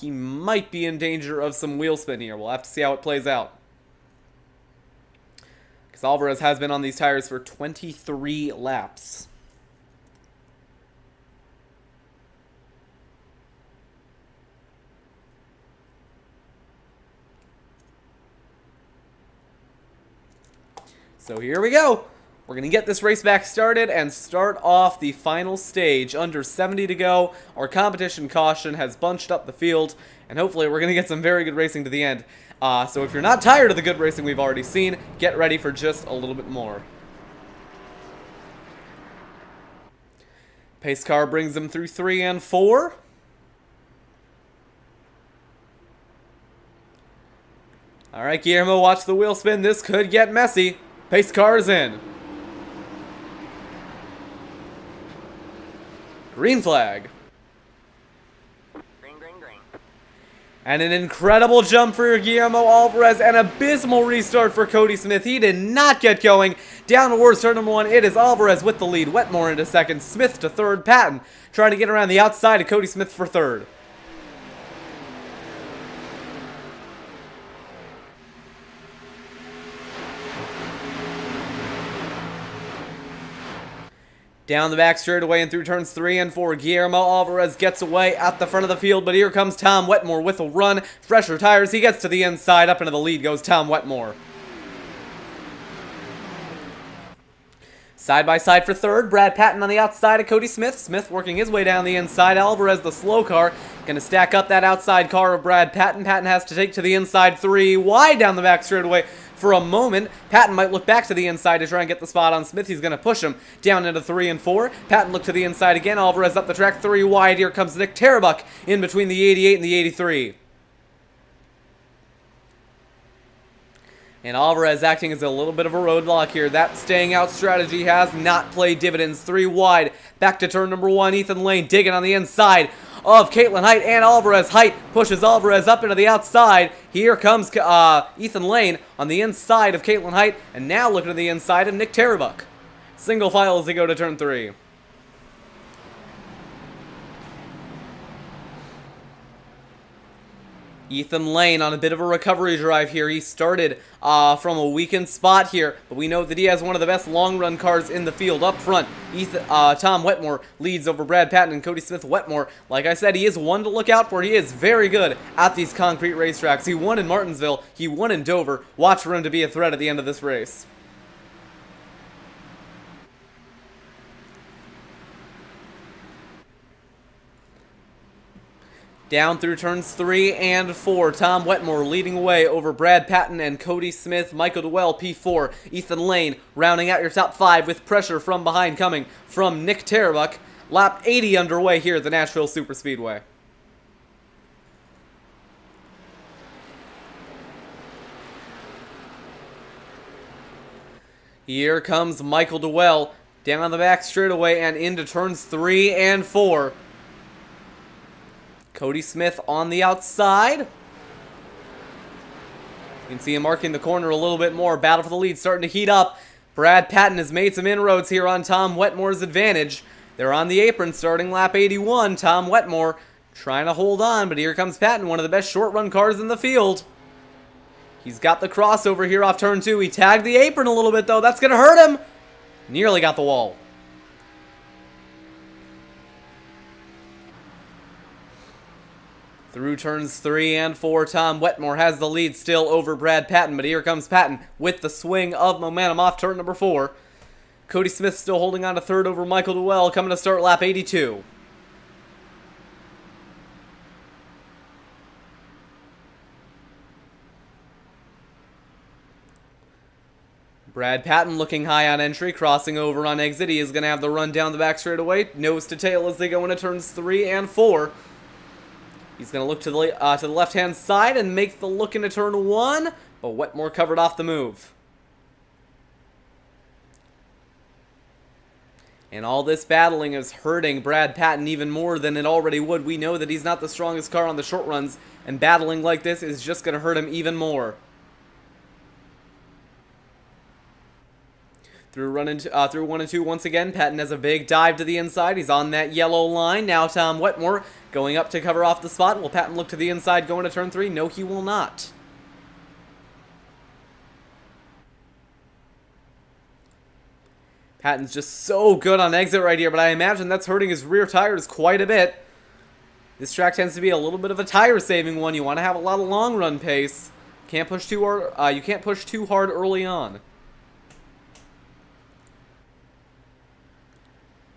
he might be in danger of some wheel spin here. We'll have to see how it plays out. Because Alvarez has been on these tires for 23 laps. So here we go. We're going to get this race back started and start off the final stage. Under 70 to go. Our competition caution has bunched up the field, and hopefully we're going to get some very good racing to the end. So if you're not tired of the good racing we've already seen, get ready for just a little bit more. Pace car brings them through 3 and 4. All right, Guillermo, watch the wheel spin. This could get messy. Pace car is in. Green flag. Green, green, green. And an incredible jump for Guillermo Alvarez. An abysmal restart for Cody Smith. He did not get going. Down towards turn number 1. It is Alvarez with the lead. Wetmore into second. Smith to third. Patton trying to get around the outside of Cody Smith for third. Down the back straightaway and through turns 3 and 4. Guillermo Alvarez gets away at the front of the field, but here comes Tom Wetmore with a run. Fresher tires. He gets to the inside. Up into the lead goes Tom Wetmore. Side by side for third. Brad Patton on the outside of Cody Smith. Smith working his way down the inside. Alvarez, the slow car, going to stack up that outside car of Brad Patton. Patton has to take to the inside 3 wide down the back straightaway. For a moment, Patton might look back to the inside to try and get the spot on Smith. He's going to push him down into 3 and 4. Patton look to the inside again. Alvarez up the track 3 wide. Here comes Nick Tarbuck in between the 88 and the 83. And Alvarez acting as a little bit of a roadblock here. That staying out strategy has not played dividends. 3 wide. Back to turn number 1. Ethan Lane digging on the inside of Caitlin Height, and Alvarez. Height pushes Alvarez up into the outside. Here comes Ethan Lane on the inside of Caitlin Height, and now looking to the inside of Nick Tarbuck. Single file as they go to turn 3. Ethan Lane on a bit of a recovery drive here. He started from a weakened spot here, but we know that he has one of the best long-run cars in the field up front. Tom Wetmore leads over Brad Patton and Cody Smith. Wetmore, like I said, he is one to look out for. He is very good at these concrete racetracks. He won in Martinsville. He won in Dover. Watch for him to be a threat at the end of this race. Down through turns 3 and 4. Tom Wetmore leading away over Brad Patton and Cody Smith. Michael Dewell, P4. Ethan Lane rounding out your top 5 with pressure from behind coming from Nick Tarbuck. Lap 80 underway here at the Nashville Superspeedway. Here comes Michael Dewell down the back straightaway and into turns 3 and 4. Cody Smith on the outside. You can see him marking the corner a little bit more. Battle for the lead starting to heat up. Brad Patton has made some inroads here on Tom Wetmore's advantage. They're on the apron starting lap 81. Tom Wetmore trying to hold on, but here comes Patton, one of the best short-run cars in the field. He's got the crossover here off turn 2. He tagged the apron a little bit, though. That's going to hurt him. Nearly got the wall. Through turns 3 and 4, Tom Wetmore has the lead still over Brad Patton, but here comes Patton with the swing of momentum off turn number 4. Cody Smith still holding on to third over Michael Dewell, coming to start lap 82. Brad Patton looking high on entry, crossing over on exit. He is going to have the run down the back straightaway, nose to tail as they go into turns 3 and 4. He's going to look to the left-hand side and make the look into turn 1, but Wetmore covered off the move. And all this battling is hurting Brad Patton even more than it already would. We know that he's not the strongest car on the short runs, and battling like this is just going to hurt him even more. Through 1 and 2 once again, Patton has a big dive to the inside. He's on that yellow line. Now Tom Wetmore going up to cover off the spot. Will Patton look to the inside going to turn 3? No, he will not. Patton's just so good on exit right here, but I imagine that's hurting his rear tires quite a bit. This track tends to be a little bit of a tire-saving one. You want to have a lot of long-run pace. Can't push too hard. You can't push too hard early on.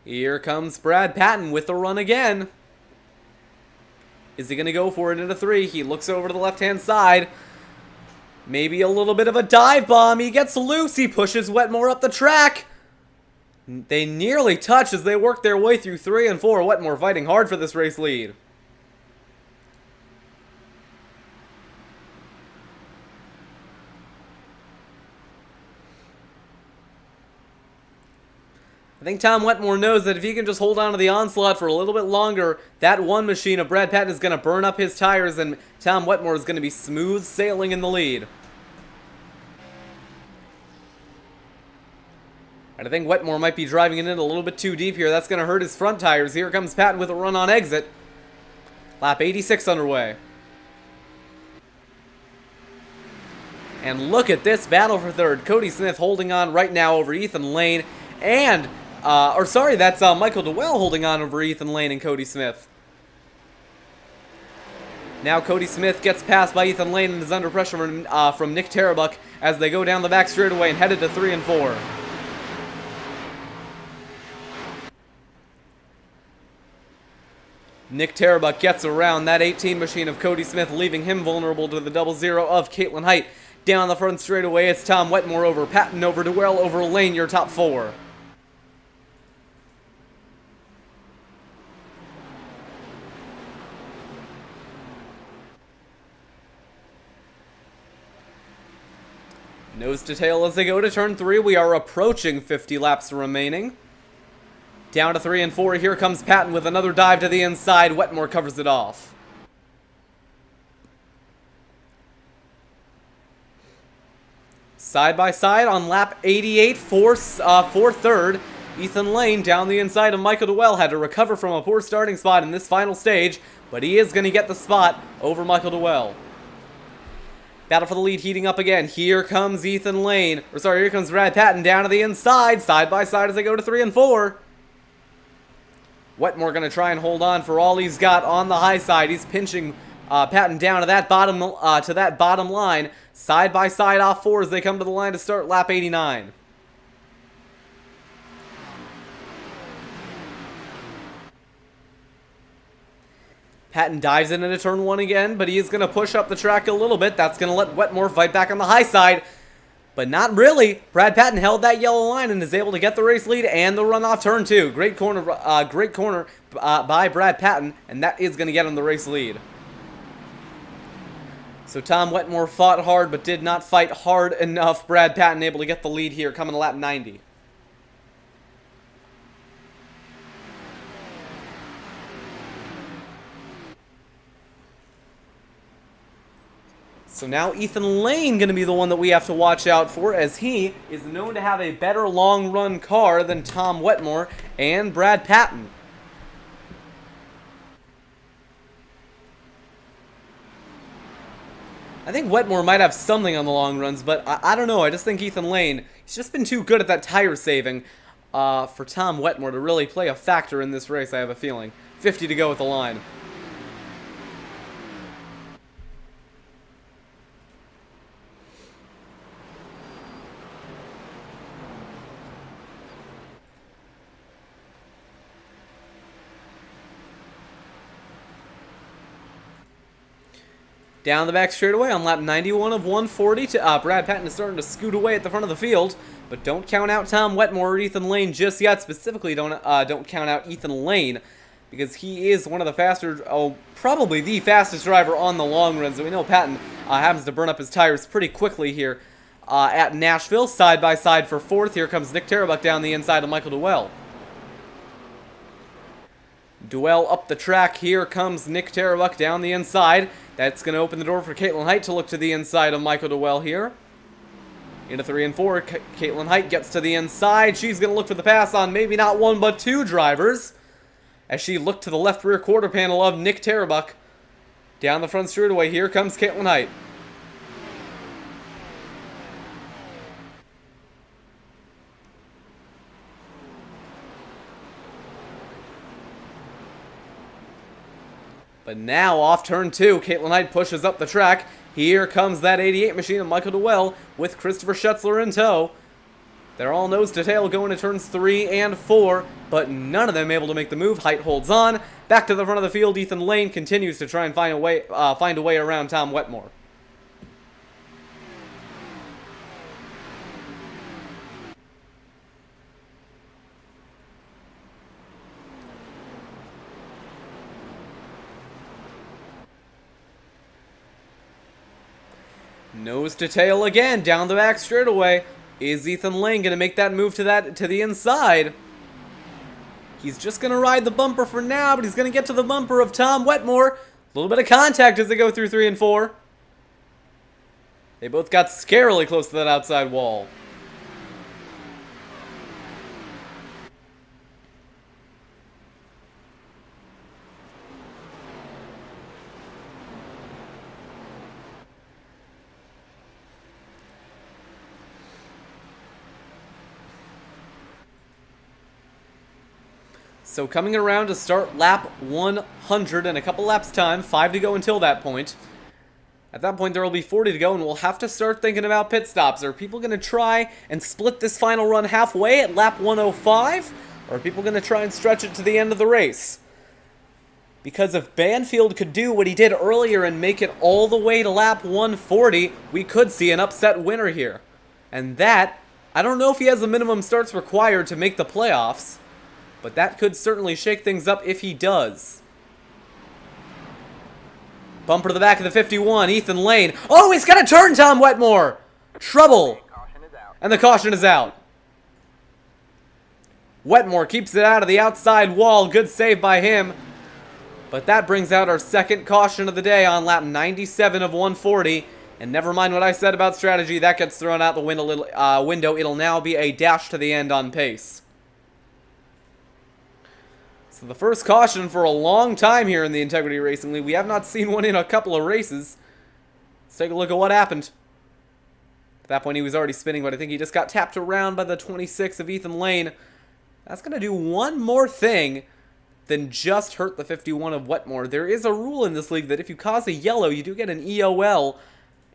Here comes Brad Patton with the run again. Is he going to go for it into 3? He looks over to the left-hand side. Maybe a little bit of a dive bomb. He gets loose. He pushes Wetmore up the track. They nearly touch as they work their way through 3 and 4. Wetmore fighting hard for this race lead. I think Tom Wetmore knows that if he can just hold on to the onslaught for a little bit longer, that one machine of Brad Patton is going to burn up his tires, and Tom Wetmore is going to be smooth sailing in the lead. And I think Wetmore might be driving it in a little bit too deep here. That's going to hurt his front tires. Here comes Patton with a run on exit. Lap 86 underway. And look at this battle for third. Cody Smith holding on right now over Ethan Lane. And, that's Michael Dewell holding on over Ethan Lane and Cody Smith. Now Cody Smith gets passed by Ethan Lane and is under pressure from Nick Tarabuck as they go down the back straightaway and headed to 3 and 4. Nick Tarabuck gets around that 18 machine of Cody Smith, leaving him vulnerable to the 00 of Caitlin Height. Down the front straightaway, it's Tom Wetmore over Patton, over Dewell, over Lane, your top 4. Nose to tail as they go to turn 3. We are approaching 50 laps remaining. Down to 3 and 4. Here comes Patton with another dive to the inside. Wetmore covers it off. Side by side on lap 88 for third. Ethan Lane down the inside of Michael Dewell had to recover from a poor starting spot in this final stage, but he is going to get the spot over Michael Dewell. Battle for the lead heating up again. Here comes Ethan Lane. Here comes Brad Patton down to the inside, side by side as they go to 3 and 4. Wetmore going to try and hold on for all he's got on the high side. He's pinching Patton down to that bottom line. Side by side off 4 as they come to the line to start lap 89. Patton dives in into turn 1 again, but he is going to push up the track a little bit. That's going to let Wetmore fight back on the high side. But not really. Brad Patton held that yellow line and is able to get the race lead and the run off turn 2. Great corner by Brad Patton, and that is going to get him the race lead. So Tom Wetmore fought hard but did not fight hard enough. Brad Patton able to get the lead here coming to lap 90. So now Ethan Lane going to be the one that we have to watch out for, as he is known to have a better long run car than Tom Wetmore and Brad Patton. I think Wetmore might have something on the long runs, but I don't know. I just think Ethan Lane, he's just been too good at that tire saving for Tom Wetmore to really play a factor in this race, I have a feeling. 50 to go with the line. Down the back straightaway on lap 91 of 140. Brad Patton is starting to scoot away at the front of the field, but don't count out Tom Wetmore or Ethan Lane just yet. Specifically, don't count out Ethan Lane, because he is one of the faster, probably the fastest driver on the long runs. So we know Patton happens to burn up his tires pretty quickly here at Nashville. Side by side for fourth. Here comes Nick Tarabuck down the inside of Michael Duell. Duell up the track. Here comes Nick Tarabuck down the inside. That's going to open the door for Caitlin Height to look to the inside of Michael Duell here. Into 3 and 4, Caitlin Height gets to the inside. She's going to look for the pass on maybe not one but two drivers, as she looked to the left rear quarter panel of Nick Tarabuck. Down the front straightaway, here comes Caitlin Height. But now off turn 2, Caitlin Height pushes up the track. Here comes that 88 machine of Michael Duell with Christopher Schutzler in tow. They're all nose to tail going to turns 3 and 4, but none of them able to make the move. Height holds on. Back to the front of the field, Ethan Lane continues to try and find a way around Tom Wetmore. Nose to tail again, down the back straightaway. Is Ethan Lane going to make that move to the inside? He's just going to ride the bumper for now, but he's going to get to the bumper of Tom Wetmore. A little bit of contact as they go through 3 and 4. They both got scarily close to that outside wall. So coming around to start lap 100 in a couple laps time, 5 to go until that point. At that point there will be 40 to go, and we'll have to start thinking about pit stops. Are people going to try and split this final run halfway at lap 105? Or are people going to try and stretch it to the end of the race? Because if Banfield could do what he did earlier and make it all the way to lap 140, we could see an upset winner here. And that, I don't know if he has the minimum starts required to make the playoffs, but that could certainly shake things up if he does. Bumper to the back of the 51, Ethan Lane. Oh, he's got to turn Tom Wetmore! Trouble! And the caution is out. Wetmore keeps it out of the outside wall. Good save by him. But that brings out our second caution of the day on lap 97 of 140. And never mind what I said about strategy. That gets thrown out the window. It'll now be a dash to the end on pace. So the first caution for a long time here in the Integrity Racing League. We have not seen one in a couple of races. Let's take a look at what happened. At that point he was already spinning, but I think he just got tapped around by the 26 of Ethan Lane. That's going to do one more thing than just hurt the 51 of Wetmore. There is a rule in this league that if you cause a yellow, you do get an EOL,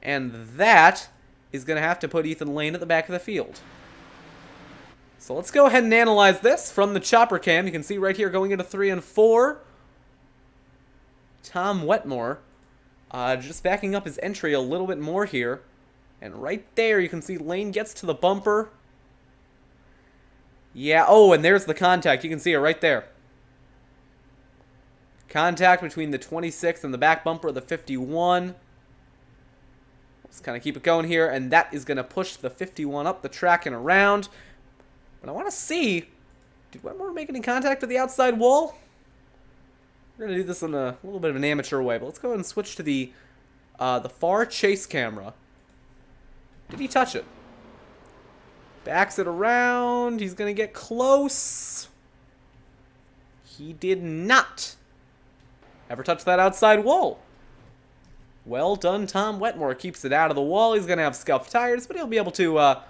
and that is going to have to put Ethan Lane at the back of the field. So let's go ahead and analyze this from the chopper cam. You can see right here going into 3 and 4. Tom Wetmore just backing up his entry a little bit more here. And right there you can see Lane gets to the bumper. Yeah, oh, and there's the contact. You can see it right there. Contact between the 26 and the back bumper of the 51. Let's kind of keep it going here. And that is going to push the 51 up the track and around. But I want to see, did Wetmore make any contact with the outside wall? We're going to do this in a little bit of an amateur way, but let's go ahead and switch to the far chase camera. Did he touch it? Backs it around. He's going to get close. He did not ever touch that outside wall. Well done, Tom Wetmore. Keeps it out of the wall. He's going to have scuffed tires, but he'll be able to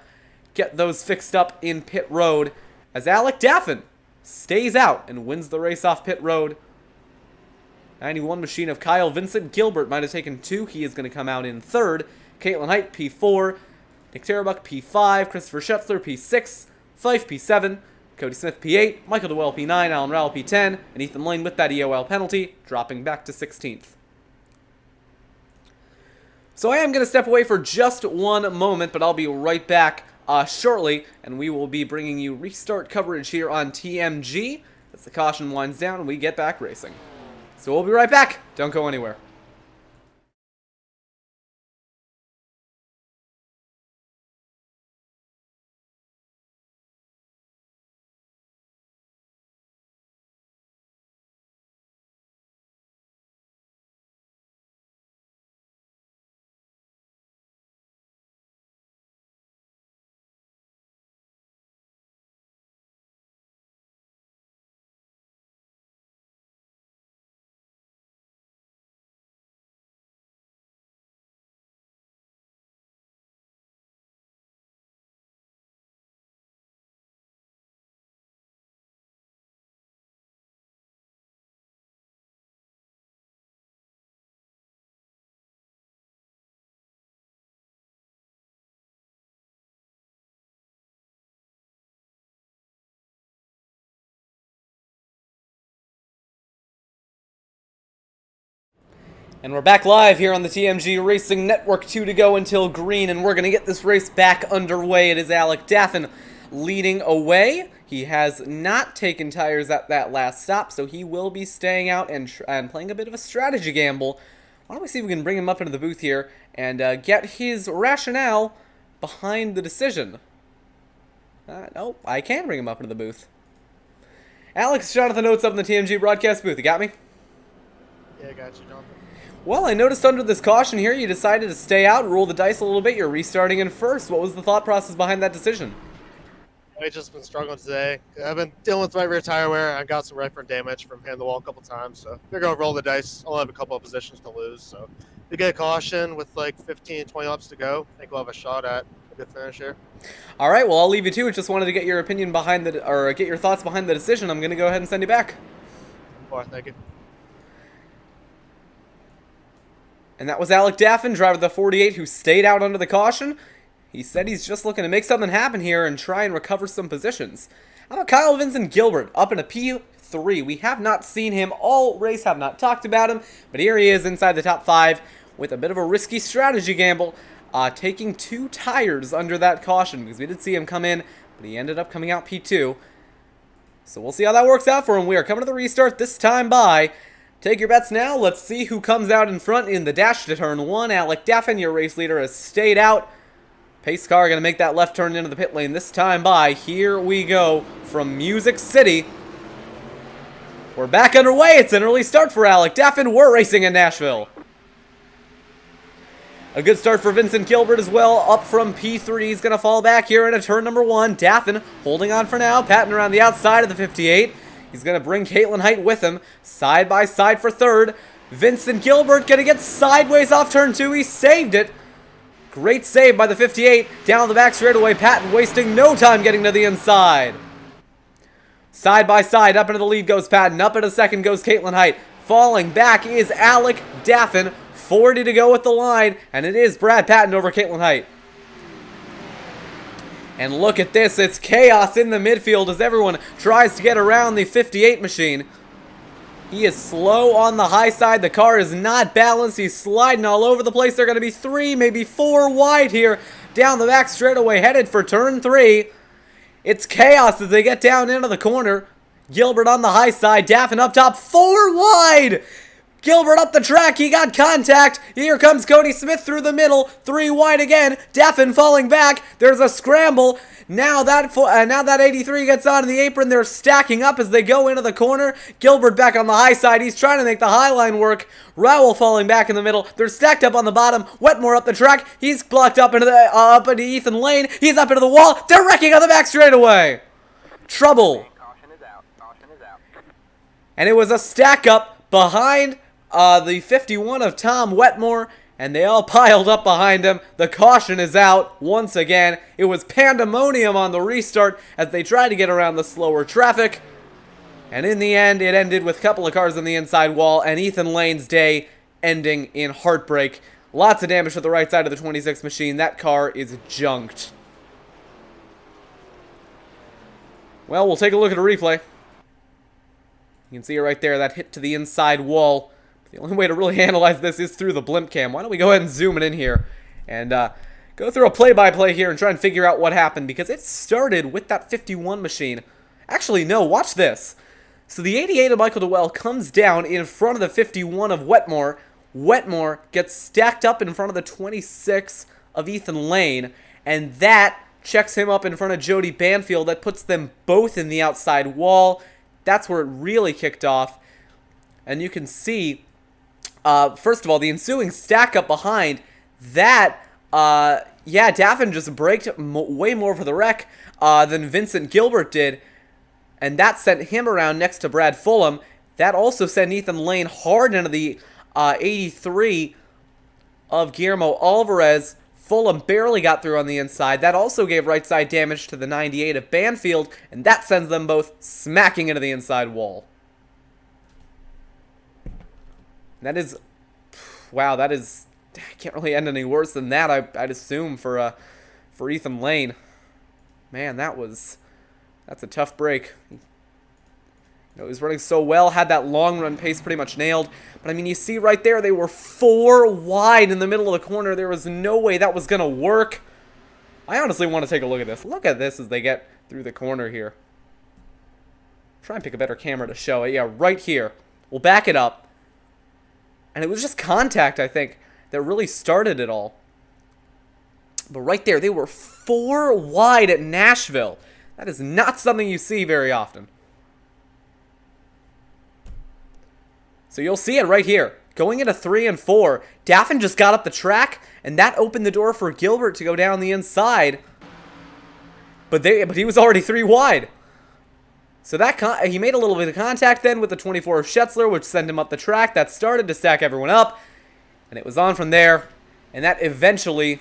get those fixed up in pit road as Alec Daffin stays out and wins the race off pit road. 91 machine of Kyle Vincent Gilbert might have taken 2. He is going to come out in 3rd. Caitlin Height, P4. Nick Tarabuck, P5. Christopher Schutzler, P6. Fife, P7. Cody Smith, P8. Michael Duell, P9. Alan Rowell, P10. And Ethan Lane with that EOL penalty, dropping back to 16th. So I am going to step away for just one moment, but I'll be right back shortly, and we will be bringing you restart coverage here on TMG as the caution winds down and we get back racing. So we'll be right back. Don't go anywhere. And we're back live here on the TMG Racing Network, 2 to go until green, and we're going to get this race back underway. It is Alec Daffin leading away. He has not taken tires at that last stop, so he will be staying out and playing a bit of a strategy gamble. Why don't we see if we can bring him up into the booth here and get his rationale behind the decision. No, I can bring him up into the booth. Alex, Jonathan Oates up in the TMG broadcast booth. You got me? Yeah, I got you, Jonathan. Well, I noticed under this caution here, you decided to stay out, roll the dice a little bit. You're restarting in first. What was the thought process behind that decision? I've just been struggling today. I've been dealing with right rear tire wear. I got some right front damage from hitting the wall a couple times, so they're going to roll the dice. I'll have a couple of positions to lose, so we get a caution with like 15, 20 laps to go. I think we'll have a shot at a good finish here. All right, well, I'll leave you to it. Just wanted to get your opinion behind or get your thoughts behind the decision. I'm going to go ahead and send you back. All right, thank you. And that was Alec Daffin, driver of the 48, who stayed out under the caution. He said he's just looking to make something happen here and try and recover some positions. How about Kyle Vincent Gilbert up in a P3? We have not seen him all race, have not talked about him, but here he is inside the top 5 with a bit of a risky strategy gamble, taking 2 tires under that caution because we did see him come in, but he ended up coming out P2. So we'll see how that works out for him. We are coming to the restart this time by... Take your bets now. Let's see who comes out in front in the dash to turn 1. Alec Daffin, your race leader, has stayed out. Pace car going to make that left turn into the pit lane this time by. Here we go from Music City. We're back underway. It's an early start for Alec Daffin. We're racing in Nashville. A good start for Vincent Gilbert as well. Up from P3. He's going to fall back here into turn number 1. Daffin holding on for now. Patton around the outside of the 58. He's going to bring Caitlin Height with him, side by side for third. Vincent Gilbert going to get sideways off turn 2. He saved it. Great save by the 58. Down the back straightaway, Patton wasting no time getting to the inside. Side by side, up into the lead goes Patton. Up into second goes Caitlin Height. Falling back is Alec Daffin. 40 to go with the line, and it is Brad Patton over Caitlin Height. And look at this, it's chaos in the midfield as everyone tries to get around the 58 machine. He is slow on the high side, the car is not balanced, he's sliding all over the place. They're going to be 3, maybe 4 wide here, down the back straightaway, headed for turn 3. It's chaos as they get down into the corner. Gilbert on the high side, Daffin up top, 4 wide! Gilbert up the track, he got contact. Here comes Cody Smith through the middle. 3 wide again. Daffin falling back. There's a scramble. Now that 83 gets on the apron, they're stacking up as they go into the corner. Gilbert back on the high side. He's trying to make the high line work. Rowell falling back in the middle. They're stacked up on the bottom. Wetmore up the track. He's blocked up into Ethan Lane. He's up into the wall. They're wrecking on the back straightaway. Trouble. Caution is out. Caution is out. And it was a stack up behind the 51 of Tom Wetmore, and they all piled up behind him. The caution is out once again. It was pandemonium on the restart as they tried to get around the slower traffic. And in the end, it ended with a couple of cars on the inside wall, and Ethan Lane's day ending in heartbreak. Lots of damage to the right side of the 26 machine. That car is junked. Well, we'll take a look at a replay. You can see it right there, that hit to the inside wall. The only way to really analyze this is through the blimp cam. Why don't we go ahead and zoom it in here and go through a play-by-play here and try and figure out what happened, because it started with that 51 machine. Actually, no, watch this. So the 88 of Michael DeWell comes down in front of the 51 of Wetmore. Wetmore gets stacked up in front of the 26 of Ethan Lane, and that checks him up in front of Jody Banfield. That puts them both in the outside wall. That's where it really kicked off. And you can see, first of all, the ensuing stack up behind that, yeah, Daffin just braked way more for the wreck than Vincent Gilbert did. And that sent him around next to Brad Fulham. That also sent Ethan Lane hard into the 83 of Guillermo Alvarez. Fulham barely got through on the inside. That also gave right side damage to the 98 of Banfield, and that sends them both smacking into the inside wall. That is, wow, that is, I can't really end any worse than that, I'd assume, for Ethan Lane. Man, that's a tough break. He was running so well, had that long run pace pretty much nailed. But, I mean, you see right there, they were 4 wide in the middle of the corner. There was no way that was going to work. I honestly want to take a look at this. Look at this as they get through the corner here. Try and pick a better camera to show it. Yeah, right here. We'll back it up. And it was just contact, I think, that really started it all. But right there, they were 4 wide at Nashville. That is not something you see very often. So you'll see it right here. Going into 3 and 4, Daffin just got up the track, and that opened the door for Gilbert to go down the inside. But he was already 3 wide. So that he made a little bit of contact then with the 24 of Schetzler, which sent him up the track. That started to stack everyone up, and it was on from there. And that eventually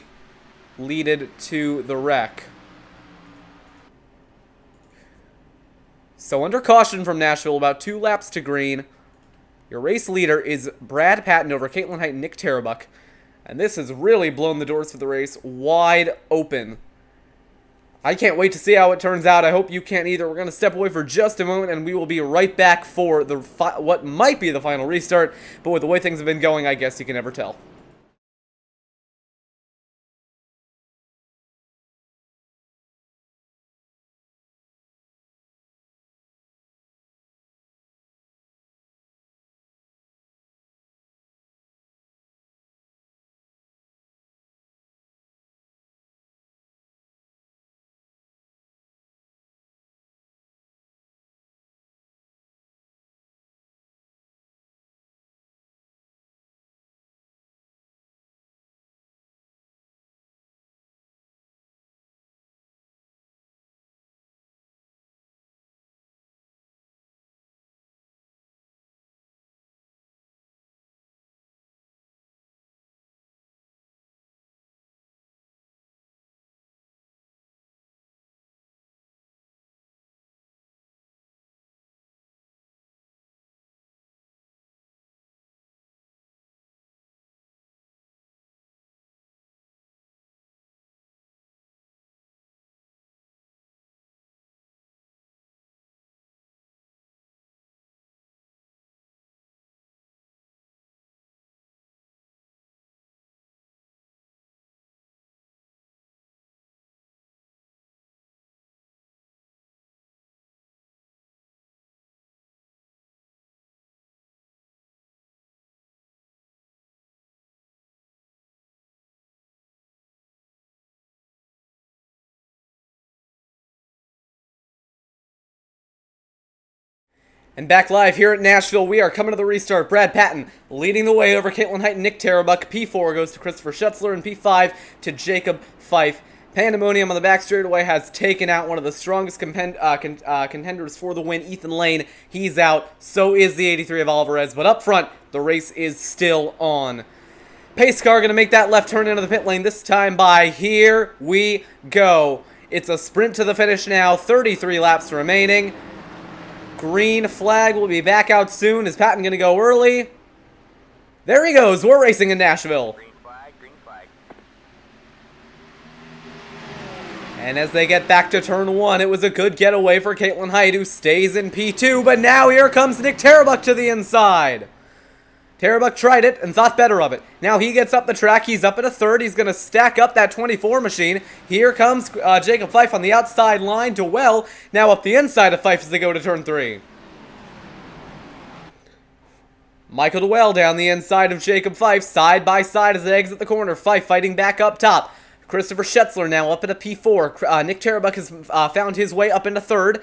leaded to the wreck. So under caution from Nashville, about 2 laps to green. Your race leader is Brad Patton over Caitlin Height and Nick Tarabuck. And this has really blown the doors for the race wide open. I can't wait to see how it turns out. I hope you can't either. We're going to step away for just a moment, and we will be right back for what might be the final restart. But with the way things have been going, I guess you can never tell. And back live here at Nashville, we are coming to the restart. Brad Patton leading the way over Caitlin Height and Nick Tarabuck. P4 goes to Christopher Schetzler, and P5 to Jacob Fife. Pandemonium on the back straightaway has taken out one of the strongest contenders for the win, Ethan Lane. He's out. So is the 83 of Alvarez. But up front, the race is still on. Pace car going to make that left turn into the pit lane, this time by Here We Go. It's a sprint to the finish now. 33 laps remaining. Green flag will be back out soon. Is Patton going to go early? There he goes. We're racing in Nashville. Green flag, green flag. And as they get back to turn 1, it was a good getaway for Caitlin Height, who stays in P2. But now here comes Nick Tarabuck to the inside. Terabuk tried it and thought better of it. Now he gets up the track. He's up at a third. He's going to stack up that 24 machine. Here comes Jacob Fife on the outside line. Dwell now up the inside of Fife as they go to turn 3. Michael Dwell down the inside of Jacob Fife, side by side as they exit the corner. Fife fighting back up top. Christopher Schetzler now up at a P4. Nick Terabuk has found his way up into third.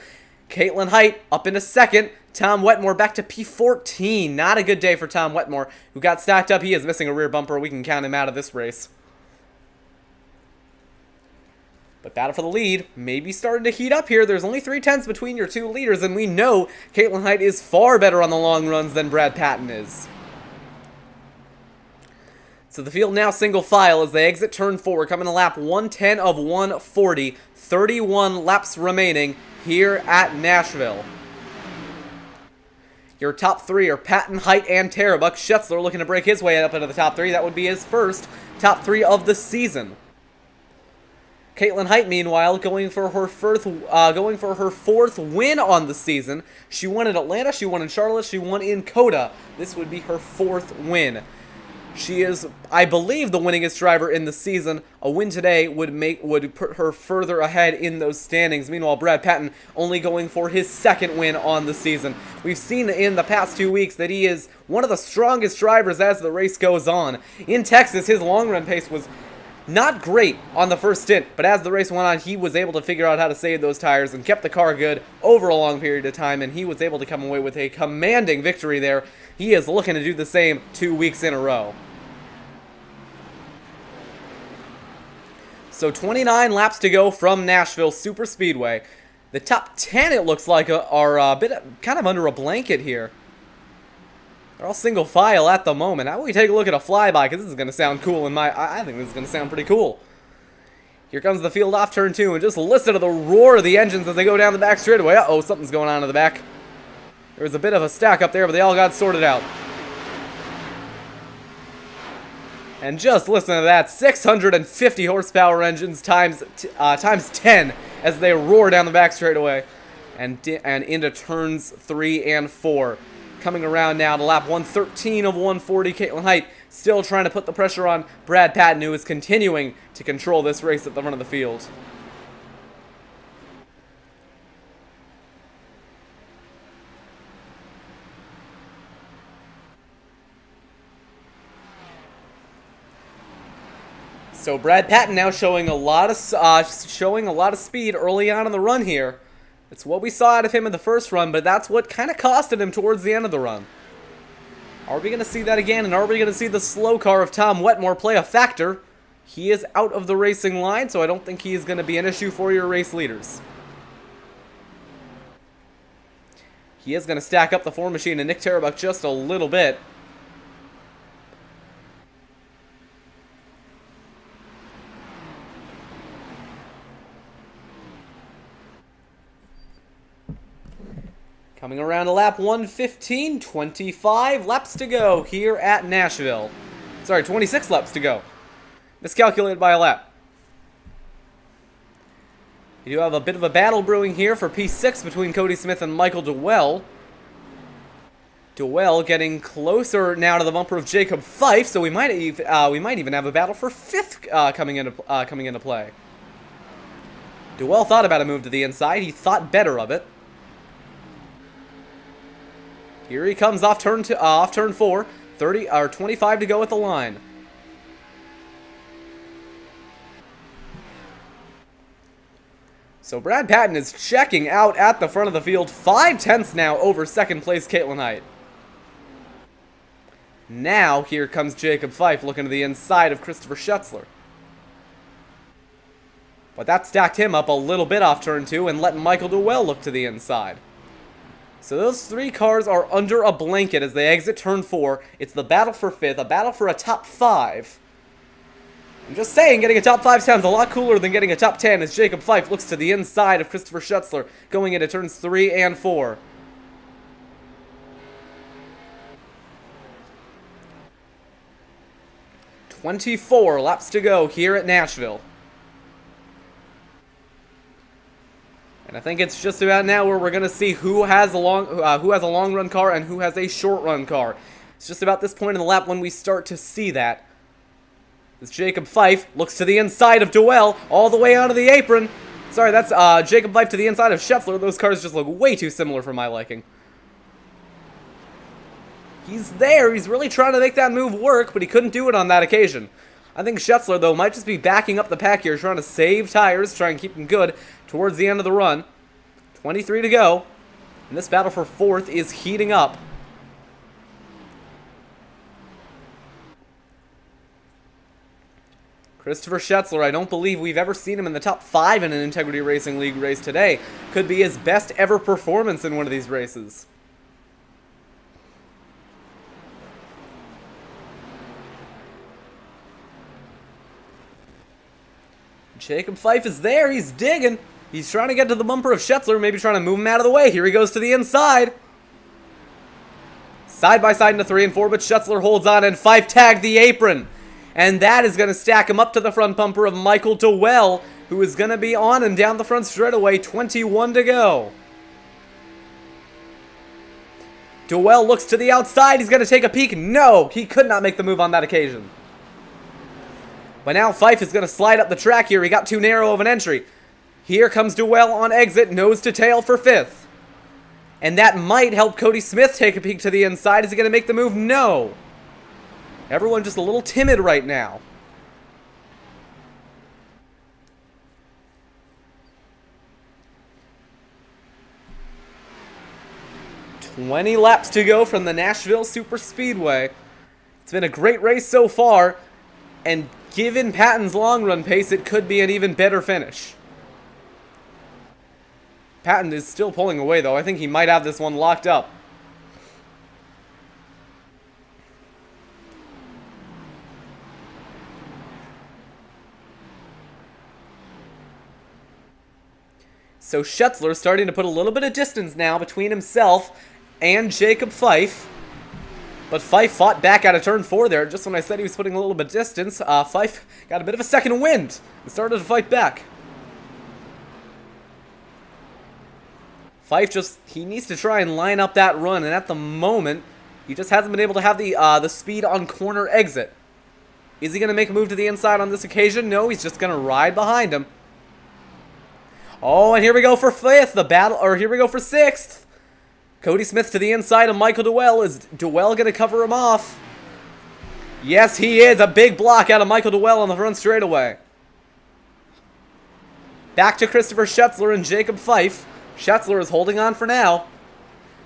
Caitlin Height up into second. Tom Wetmore back to P14. Not a good day for Tom Wetmore, who got stacked up. He is missing a rear bumper. We can count him out of this race. But battle for the lead may be starting to heat up here. There's only 3/10 between your two leaders, and we know Caitlin Height is far better on the long runs than Brad Patton is. So the field now single file as they exit turn 4, coming to lap 110 of 140. 31 laps remaining here at Nashville. Your top 3 are Patton, Height, and Terabuk. Schetzler looking to break his way up into the top 3. That would be his first top 3 of the season. Caitlin Height, meanwhile, going for her fourth win on the season. She won in Atlanta, she won in Charlotte, she won in Coda. This would be her 4th win. She is, I believe, the winningest driver in the season. A win today would put her further ahead in those standings. Meanwhile, Brad Patton only going for his 2nd win on the season. We've seen in the past 2 weeks that he is one of the strongest drivers as the race goes on. In Texas, his long run pace was not great on the first stint, but as the race went on, he was able to figure out how to save those tires and kept the car good over a long period of time, and he was able to come away with a commanding victory there. He is looking to do the same 2 weeks in a row. So 29 laps to go from Nashville Superspeedway. The top 10, it looks like, are a bit kind of under a blanket here. They're all single file at the moment. How about we take a look at a flyby, because this is going to sound cool in my... I think this is going to sound pretty cool. Here comes the field off turn 2, and just listen to the roar of the engines as they go down the back straightaway. Uh-oh, something's going on in the back. There was a bit of a stack up there, but they all got sorted out. And just listen to that, 650 horsepower engines times 10 as they roar down the back straightaway and into turns 3 and 4. Coming around now to lap 113 of 140, Caitlin Height still trying to put the pressure on Brad Patton, who is continuing to control this race at the front of the field. So Brad Patton now showing a lot of speed early on in the run here. It's what we saw out of him in the first run, but that's what kind of costed him towards the end of the run. Are we going to see that again, and are we going to see the slow car of Tom Wetmore play a factor? He is out of the racing line, so I don't think he is going to be an issue for your race leaders. He is going to stack up the 4 machine and Nick Terabuk just a little bit. Coming around to lap 115, 25 laps to go here at Nashville. Sorry, 26 laps to go. Miscalculated by a lap. You do have a bit of a battle brewing here for P6 between Cody Smith and Michael Dwell. Dwell getting closer now to the bumper of Jacob Fife, so we might even have a battle for 5th coming into play. Dwell thought about a move to the inside. He thought better of it. Here he comes off turn 4, 25 to go at the line. So Brad Patton is checking out at the front of the field, 5/10 now over 2nd place Caitlin Height. Now here comes Jacob Fife looking to the inside of Christopher Schetzler. But that stacked him up a little bit off turn 2 and let Michael Dwell look to the inside. So those 3 cars are under a blanket as they exit turn 4. It's the battle for 5th, a battle for a top 5. I'm just saying, getting a top 5 sounds a lot cooler than getting a top 10 as Jacob Fife looks to the inside of Christopher Schetzler going into turns 3 and 4. "24 laps to go here at Nashville. And I think it's just about now where we're going to see who has a long run car and who has a short run car. It's just about this point in the lap when we start to see that. As Jacob Fife looks to the inside of Duell, all the way onto the apron. Sorry, that's Jacob Fife to the inside of Schetzler. Those cars just look way too similar for my liking. He's there. He's really trying to make that move work, but he couldn't do it on that occasion. I think Schetzler, though, might just be backing up the pack here, trying to save tires, try and keep them good towards the end of the run. 23 to go. And this battle for 4th is heating up. Christopher Schetzler, I don't believe we've ever seen him in the top 5 in an Integrity Racing League race today. Could be his best ever performance in one of these races. Jacob Fife is there. He's digging. He's trying to get to the bumper of Schetzler, maybe trying to move him out of the way. Here he goes to the inside. Side by side into 3 and 4, but Schetzler holds on, and Fife tagged the apron. And that is going to stack him up to the front bumper of Michael Duell, who is going to be on him down the front straightaway. 21 to go. Duell looks to the outside. He's going to take a peek. No, he could not make the move on that occasion. But now Fife is going to slide up the track here. He got too narrow of an entry. Here comes Duell on exit, nose to tail for 5th. And that might help Cody Smith take a peek to the inside. Is he going to make the move? No. Everyone just a little timid right now. "20 laps to go from the Nashville Superspeedway. It's been a great race so far, and given Patton's long run pace, it could be an even better finish. Patton is still pulling away, though. I think he might have this one locked up. So Schetzler starting to put a little bit of distance now between himself and Jacob Fife. But Fife fought back out of turn 4 there. Just when I said he was putting a little bit of distance, Fife got a bit of a second wind and started to fight back. Fife he needs to try and line up that run, and at the moment, he just hasn't been able to have the speed on corner exit. Is he going to make a move to the inside on this occasion? No, he's just going to ride behind him. Oh, and here we go for 5th, here we go for 6th. Cody Smith to the inside of Michael Duell. Is Duell going to cover him off? Yes, he is. A big block out of Michael Duell on the front straightaway. Back to Christopher Schetzler and Jacob Fife. Schetzler is holding on for now.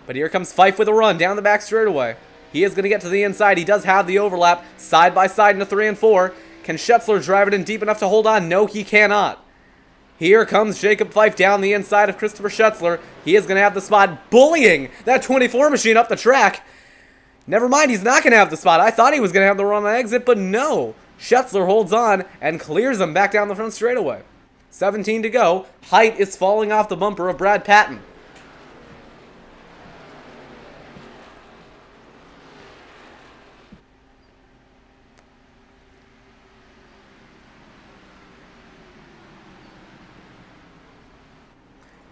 But here comes Fife with a run down the back straightaway. He is going to get to the inside. He does have the overlap. Side by side into 3 and 4. Can Schetzler drive it in deep enough to hold on? No, he cannot. Here comes Jacob Fife down the inside of Christopher Schetzler. He is going to have the spot, bullying that 24 machine up the track. Never mind, he's not going to have the spot. I thought he was going to have the run on exit, but no. Schetzler holds on and clears him back down the front straightaway. 17 to go. Height is falling off the bumper of Brad Patton.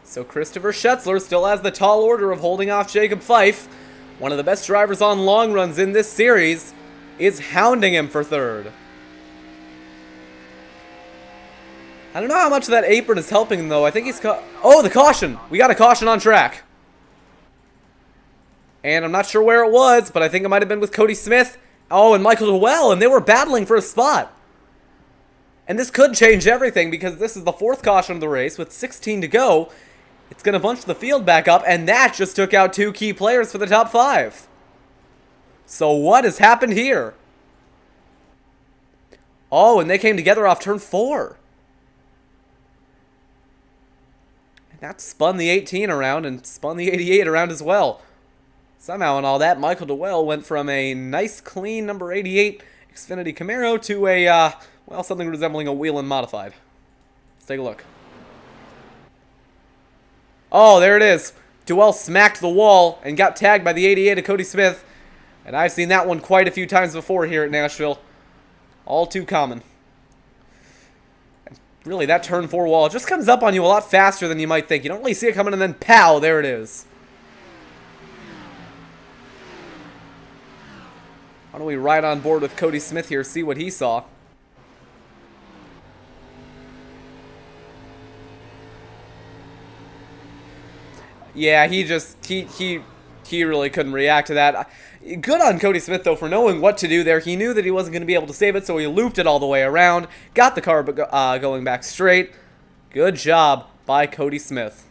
So Christopher Schetzler still has the tall order of holding off Jacob Fife. One of the best drivers on long runs in this series is hounding him for 3rd. I don't know how much of that apron is helping him, though. I think he's oh, the caution! We got a caution on track. And I'm not sure where it was, but I think it might have been with Cody Smith. Oh, and Michael Duell, and they were battling for a spot. And this could change everything, because this is the 4th caution of the race with 16 to go. It's going to bunch the field back up, and that just took out 2 key players for the top 5. So what has happened here? Oh, and they came together off turn 4. And that spun the 18 around and spun the 88 around as well. Somehow in all that, Michael Duell went from a nice, clean number 88 Xfinity Camaro to a, well, something resembling a Whelen Modified. Let's take a look. Oh, there it is. Duell smacked the wall and got tagged by the 88 of Cody Smith. And I've seen that one quite a few times before here at Nashville. All too common. And really, that turn 4 wall just comes up on you a lot faster than you might think. You don't really see it coming, and then pow, there it is. Why don't we ride on board with Cody Smith here, see what he saw. Yeah, he really couldn't react to that. Good on Cody Smith, though, for knowing what to do there. He knew that he wasn't going to be able to save it, so he looped it all the way around, got the car going back straight. Good job by Cody Smith.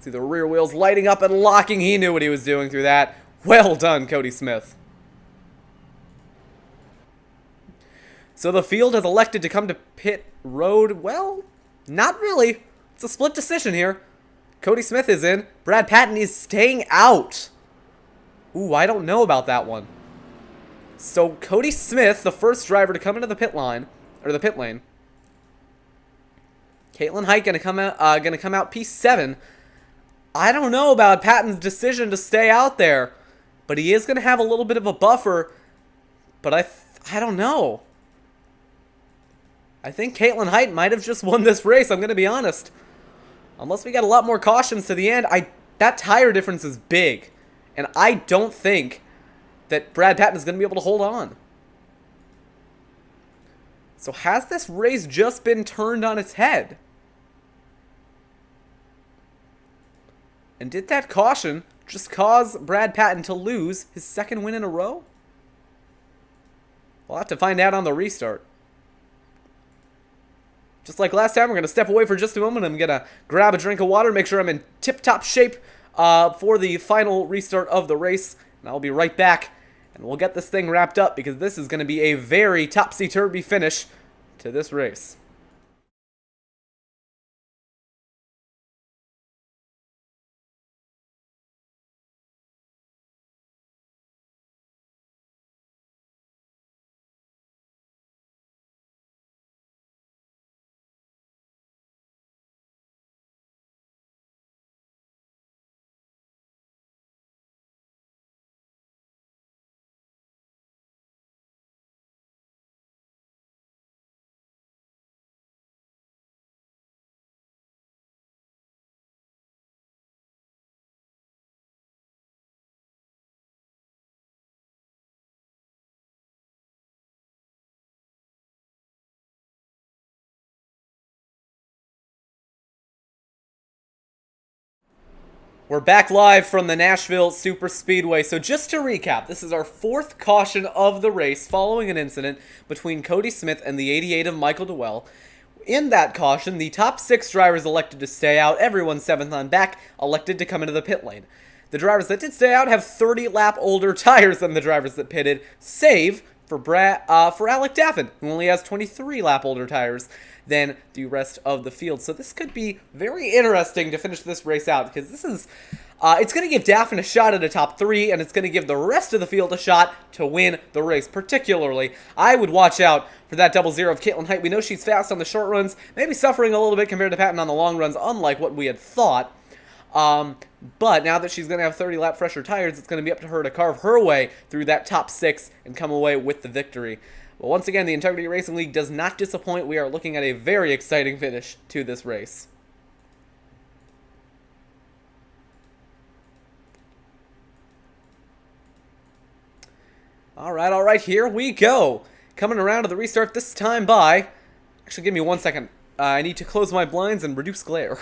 See the rear wheels lighting up and locking. He knew what he was doing through that. Well done, Cody Smith. So the field has elected to come to pit road. Well, not really. It's a split decision here. Cody Smith is in. Brad Patton is staying out. Ooh, I don't know about that one. So Cody Smith, the first driver to come into the pit line, or the pit lane. Caitlin Height gonna come out P7. I don't know about Patton's decision to stay out there, but he is gonna have a little bit of a buffer. But I don't know. I think Caitlin Height might have just won this race. I'm gonna be honest. Unless we got a lot more cautions to the end, that tire difference is big. And I don't think that Brad Patton is going to be able to hold on. So has this race just been turned on its head? And did that caution just cause Brad Patton to lose his second win in a row? We'll have to find out on the restart. Just like last time, we're going to step away for just a moment. I'm going to grab a drink of water, make sure I'm in tip-top shape for the final restart of the race. And I'll be right back, and we'll get this thing wrapped up because this is going to be a very topsy-turvy finish to this race. We're back live from the Nashville Superspeedway. So just to recap, this is our fourth caution of the race following an incident between Cody Smith and the 88 of Michael Dewell. In that caution, the top 6 drivers elected to stay out. Everyone 7th on back elected to come into the pit lane. The drivers that did stay out have 30 lap older tires than the drivers that pitted, save for Alec Daffin, who only has 23 lap older tires than the rest of the field. So this could be very interesting to finish this race out, because this is it's going to give Daffin a shot at a top 3, and it's going to give the rest of the field a shot to win the race. Particularly, I would watch out for that 00 of Caitlin Height. We know she's fast on the short runs, maybe suffering a little bit compared to Patton on the long runs, unlike what we had thought. But now that she's going to have 30 lap fresher tires, it's going to be up to her to carve her way through that top 6 and come away with the victory. But once again, the Integrity Racing League does not disappoint. We are looking at a very exciting finish to this race. All right, here we go. Coming around to the restart this time by... Actually, give me 1 second. I need to close my blinds and reduce glare.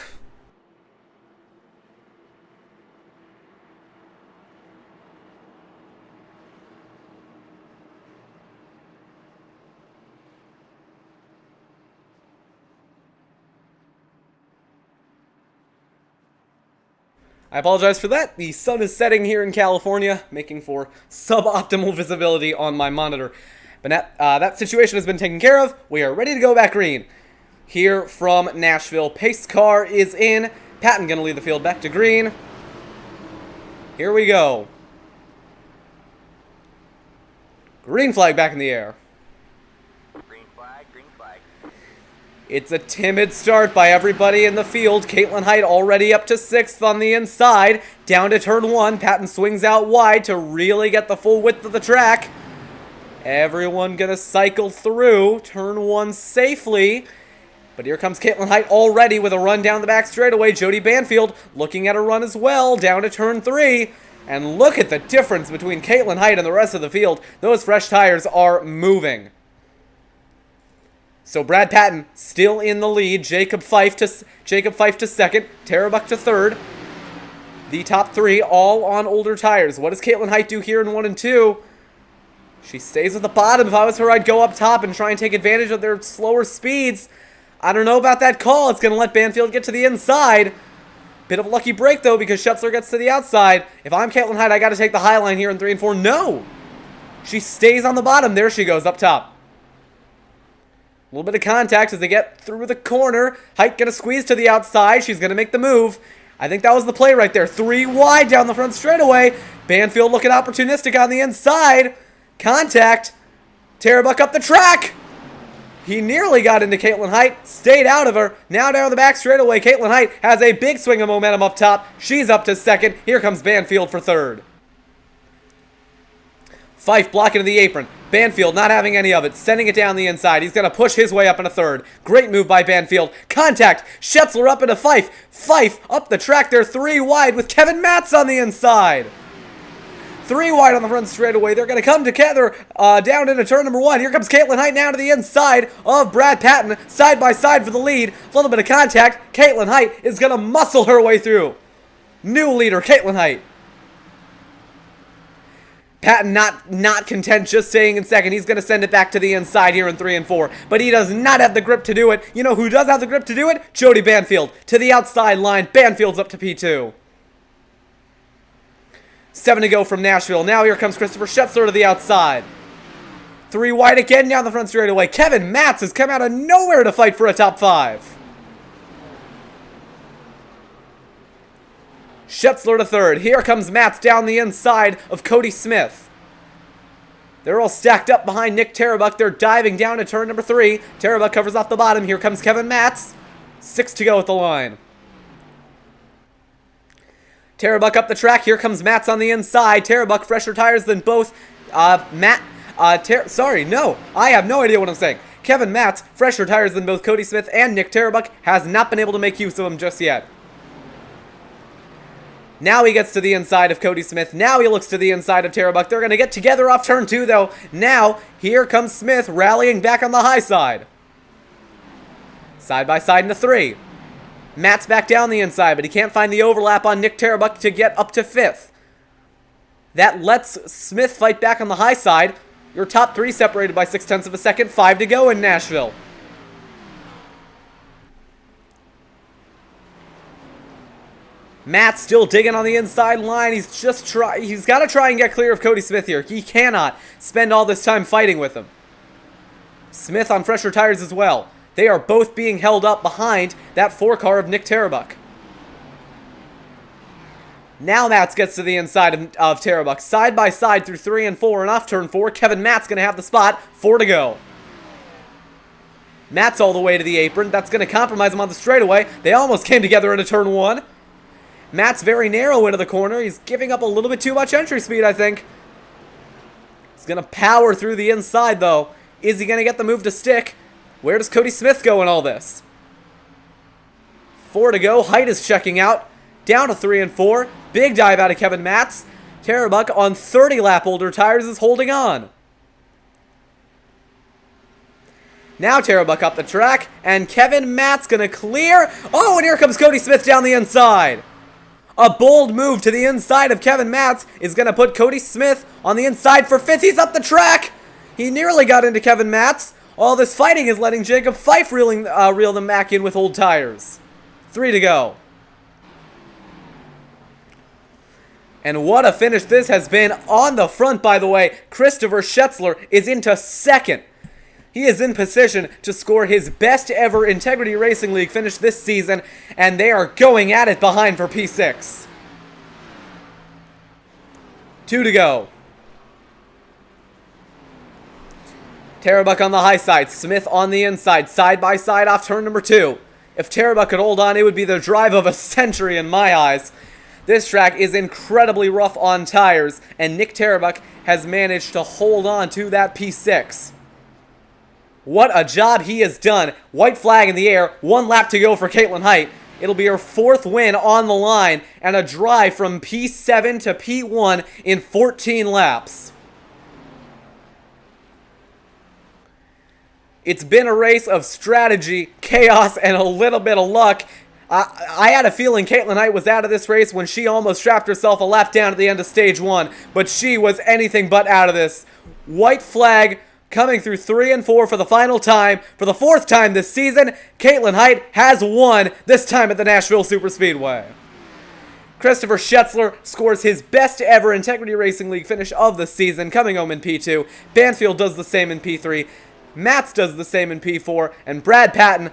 I apologize for that. The sun is setting here in California, making for suboptimal visibility on my monitor. But that situation has been taken care of. We are ready to go back green. Here from Nashville, pace car is in. Patton going to lead the field back to green. Here we go. Green flag back in the air. Green flag, green flag. It's a timid start by everybody in the field. Caitlin Height already up to 6th on the inside. Down to turn 1. Patton swings out wide to really get the full width of the track. Everyone gonna cycle through turn 1 safely. But here comes Caitlin Height already with a run down the back straightaway. Jody Banfield looking at a run as well. Down to turn 3. And look at the difference between Caitlin Height and the rest of the field. Those fresh tires are moving. So Brad Patton still in the lead. Jacob Fife to second. Tara Buck to third. The top three all on older tires. What does Caitlin Height do here in 1 and 2? She stays at the bottom. If I was her, I'd go up top and try and take advantage of their slower speeds. I don't know about that call. It's going to let Banfield get to the inside. Bit of a lucky break, though, because Schetzler gets to the outside. If I'm Caitlin Height, I got to take the high line here in 3 and 4. No! She stays on the bottom. There she goes, up top. A little bit of contact as they get through the corner. Height going to squeeze to the outside. She's going to make the move. I think that was the play right there. 3 wide down the front straightaway. Banfield looking opportunistic on the inside. Contact. Tara Buck up the track. He nearly got into Caitlin Height. Stayed out of her. Now down the back straightaway. Caitlin Height has a big swing of momentum up top. She's up to second. Here comes Banfield for third. Fife blocking to the apron. Banfield not having any of it. Sending it down the inside. He's going to push his way up into third. Great move by Banfield. Contact. Schetzler up into Fife. Fife up the track there. 3 wide with Kevin Matz on the inside. 3 wide on the front straightaway. They're going to come together down into turn number 1. Here comes Caitlin Height now to the inside of Brad Patton. Side by side for the lead. A little bit of contact. Caitlin Height is going to muscle her way through. New leader, Caitlin Height. Patton not content just staying in second. He's going to send it back to the inside here in 3 and 4. But he does not have the grip to do it. You know who does have the grip to do it? Jody Banfield. To the outside line. Banfield's up to P2. 7 to go from Nashville. Now here comes Christopher Schetzler to the outside. 3 wide again down the front straightaway. Kevin Matz has come out of nowhere to fight for a top 5. Schetzler to third. Here comes Matz down the inside of Cody Smith. They're all stacked up behind Nick Tarabuck. They're diving down to turn number 3. Tarabuck covers off the bottom. Here comes Kevin Matz. 6 to go at the line. Tarabuck up the track. Here comes Matz on the inside. Tarabuck fresher tires than both sorry, no. I have no idea what I'm saying. Kevin Matz, fresher tires than both Cody Smith and Nick Tarabuck, has not been able to make use of them just yet. Now he gets to the inside of Cody Smith. Now he looks to the inside of Tarabuck. They're going to get together off turn 2, though. Now, here comes Smith rallying back on the high side. Side by side into 3. Matt's back down the inside, but he can't find the overlap on Nick Tarabuck to get up to 5th. That lets Smith fight back on the high side. Your top 3 separated by 0.6 of a second. 5 to go in Nashville. Matt still digging on the inside line. He's got to try and get clear of Cody Smith here. He cannot spend all this time fighting with him. Smith on fresher tires as well. They are both being held up behind that 4 car of Nick Tarabuck. Now Matz gets to the inside of Tarabuck. Side by side through 3 and 4 and off turn 4. Kevin Matt's going to have the spot. 4 to go. Matt's all the way to the apron. That's going to compromise him on the straightaway. They almost came together into turn 1. Matt's very narrow into the corner. He's giving up a little bit too much entry speed, I think. He's going to power through the inside, though. Is he going to get the move to stick? Where does Cody Smith go in all this? 4 to go. Height is checking out. Down to 3 and 4. Big dive out of Kevin Matz. Tarabuck on 30-lap older tires is holding on. Now Tarabuck up the track, and Kevin Matz going to clear. Oh, and here comes Cody Smith down the inside. A bold move to the inside of Kevin Matz is going to put Cody Smith on the inside for 5th. He's up the track. He nearly got into Kevin Matz. All this fighting is letting Jacob Fife reel them back in with old tires. 3 to go. And what a finish this has been. On the front, by the way, Christopher Schetzler is into 2nd. He is in position to score his best ever Integrity Racing League finish this season, and they are going at it behind for P6. 2 to go. Tarabuck on the high side, Smith on the inside, side by side off turn number 2. If Tarabuck could hold on, it would be the drive of a century in my eyes. This track is incredibly rough on tires, and Nick Tarabuck has managed to hold on to that P6. What a job he has done. White flag in the air. 1 lap to go for Caitlin Height. It'll be her 4th win on the line and a drive from P7 to P1 in 14 laps. It's been a race of strategy, chaos, and a little bit of luck. I had a feeling Caitlin Height was out of this race when she almost strapped herself a lap down at the end of stage 1, but she was anything but out of this. White flag coming through 3 and 4 for the final time. For the 4th time this season, Caitlin Height has won, this time at the Nashville Superspeedway. Christopher Schetzler scores his best ever Integrity Racing League finish of the season, coming home in P2. Banfield does the same in P3. Matz does the same in P4. And Brad Patton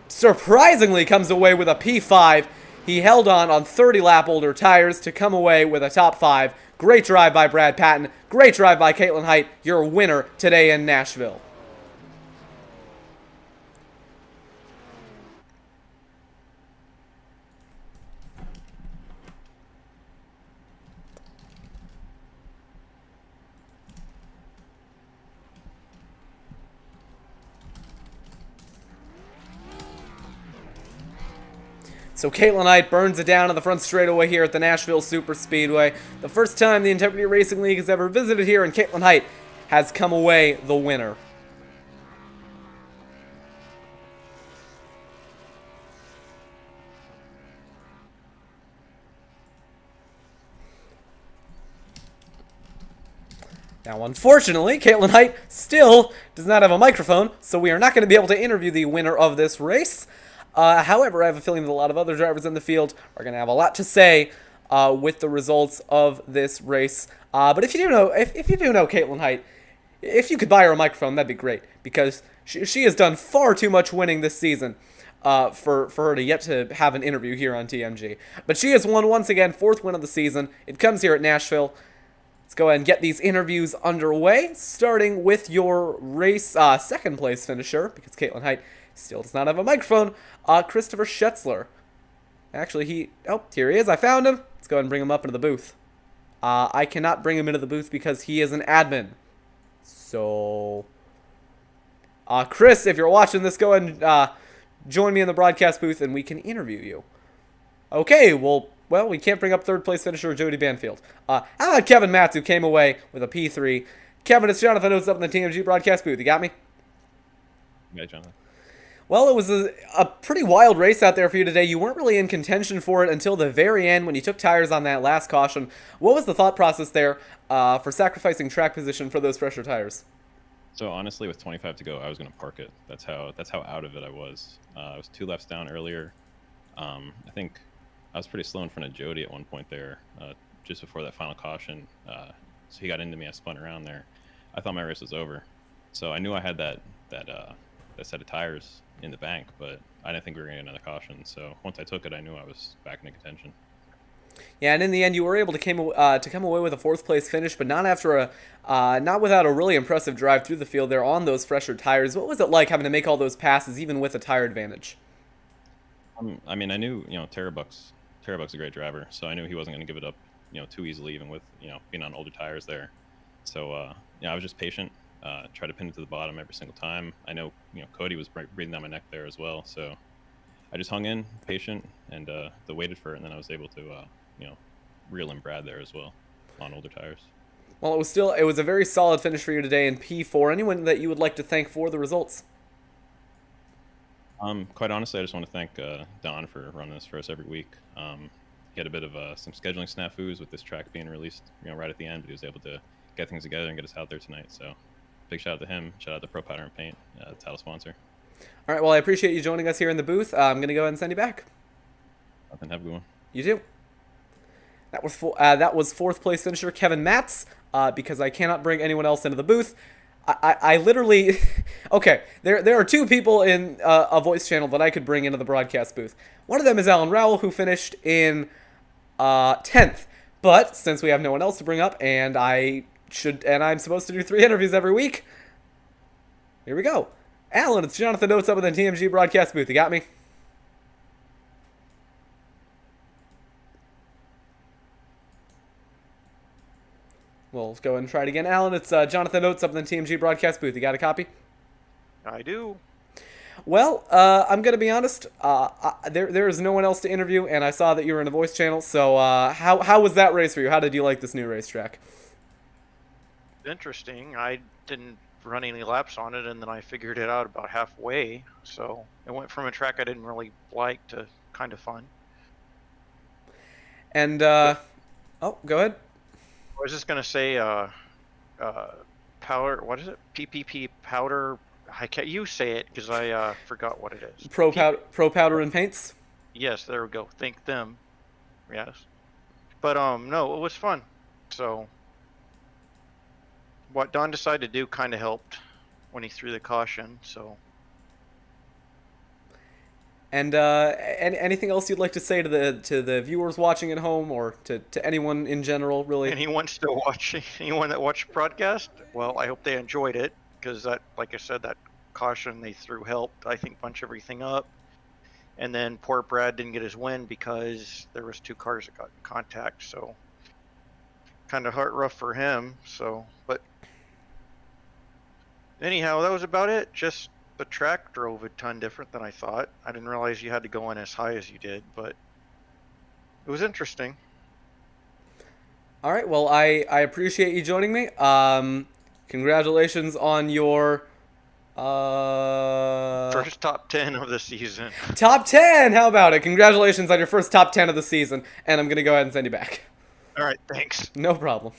surprisingly comes away with a P5. He held on 30 lap older tires to come away with a top 5. Great drive by Brad Patton. Great drive by Caitlin Height, your winner today in Nashville. So Caitlin Height burns it down on the front straightaway here at the Nashville Superspeedway. The first time the Integrity Racing League has ever visited here, and Caitlin Height has come away the winner. Now, unfortunately, Caitlin Height still does not have a microphone, so we are not going to be able to interview the winner of this race. However, I have a feeling that a lot of other drivers in the field are going to have a lot to say with the results of this race. But if you do know, if you do know Caitlin Height, if you could buy her a microphone, that'd be great, because she has done far too much winning this season for her to yet to have an interview here on TMG. But she has won once again, 4th win of the season. It comes here at Nashville. Let's go ahead and get these interviews underway, starting with your race 2nd place finisher, because Caitlin Height still does not have a microphone, Christopher Schetzler. Actually, here he is. I found him. Let's go ahead and bring him up into the booth. I cannot bring him into the booth because he is an admin. So, Chris, if you're watching this, go ahead and join me in the broadcast booth and we can interview you. Okay, well, we can't bring up 3rd place finisher Jody Banfield. How about Kevin Matz, who came away with a P3? Kevin, it's Jonathan Oates up in the TMG broadcast booth. You got me? Yeah, Jonathan. Well, it was a pretty wild race out there for you today. You weren't really in contention for it until the very end when you took tires on that last caution. What was the thought process there for sacrificing track position for those fresher tires? So honestly, with 25 to go, I was going to park it. That's how out of it I was. I was 2 laps down earlier. I think I was pretty slow in front of Jody at one point there, just before that final caution. So he got into me. I spun around there. I thought my race was over. So I knew I had that set of tires in the bank, but I didn't think we were going to get another caution. So once I took it, I knew I was back into contention. Yeah, and in the end, you were able to come away with a 4th place finish, but not without a really impressive drive through the field there on those fresher tires. What was it like having to make all those passes, even with a tire advantage? I mean, I knew Terabuck's a great driver, so I knew he wasn't going to give it up too easily, even with being on older tires there. So I was just patient. Try to pin it to the bottom every single time. I know, Cody was breathing down my neck there as well. So I just hung in, patient, and waited for it. And then I was able to, reel in Brad there as well on older tires. Well, it was a very solid finish for you today in P4. Anyone that you would like to thank for the results? Quite honestly, I just want to thank Don for running this for us every week. He had a bit of some scheduling snafus with this track being released, right at the end, but he was able to get things together and get us out there tonight. So big shout out to him. Shout out to Pro Pattern Paint, title sponsor. All right, well, I appreciate you joining us here in the booth. I'm going to go ahead and send you back. Have a good one. You too. That was 4th place finisher Kevin Matz, because I cannot bring anyone else into the booth. I literally... Okay, there are 2 people in a voice channel that I could bring into the broadcast booth. One of them is Alan Rowell, who finished in 10th. But since we have no one else to bring up, and I'm supposed to do 3 interviews every week, here we go. Alan, it's Jonathan Oates up in the TMG broadcast booth. You got me? We'll go ahead and try it again. Alan, it's Jonathan Oates up in the TMG broadcast booth. You got a copy? I do. Well, I'm gonna be honest. There is no one else to interview, and I saw that you were in the voice channel. So, how was that race for you? How did you like this new racetrack? Interesting. I didn't run any laps on it, and then I figured it out about halfway. So it went from a track I didn't really like to kind of fun. And oh, go ahead. I was just gonna say, powder. What is it? PPP powder. I can't. You say it because I forgot what it is. Pro powder and paints. Yes, there we go. Thank them. Yes. But no, it was fun. So what Don decided to do kind of helped when he threw the caution. So. And anything else you'd like to say to the viewers watching at home, or to anyone in general, really? Anyone still watching? Anyone that watched the broadcast? Well, I hope they enjoyed it, because that, like I said, that caution they threw helped, I think, bunch everything up. And then poor Brad didn't get his win because there was 2 cars that got in contact, so kind of heart rough for him. So, but anyhow, that was about it. Just the track drove a ton different than I thought. I didn't realize you had to go in as high as you did, but it was interesting. All right. Well, I appreciate you joining me. Congratulations on your First top 10 of the season. top 10. How about it? Congratulations on your first top 10 of the season. And I'm gonna go ahead and send you back. All right, thanks. No problem.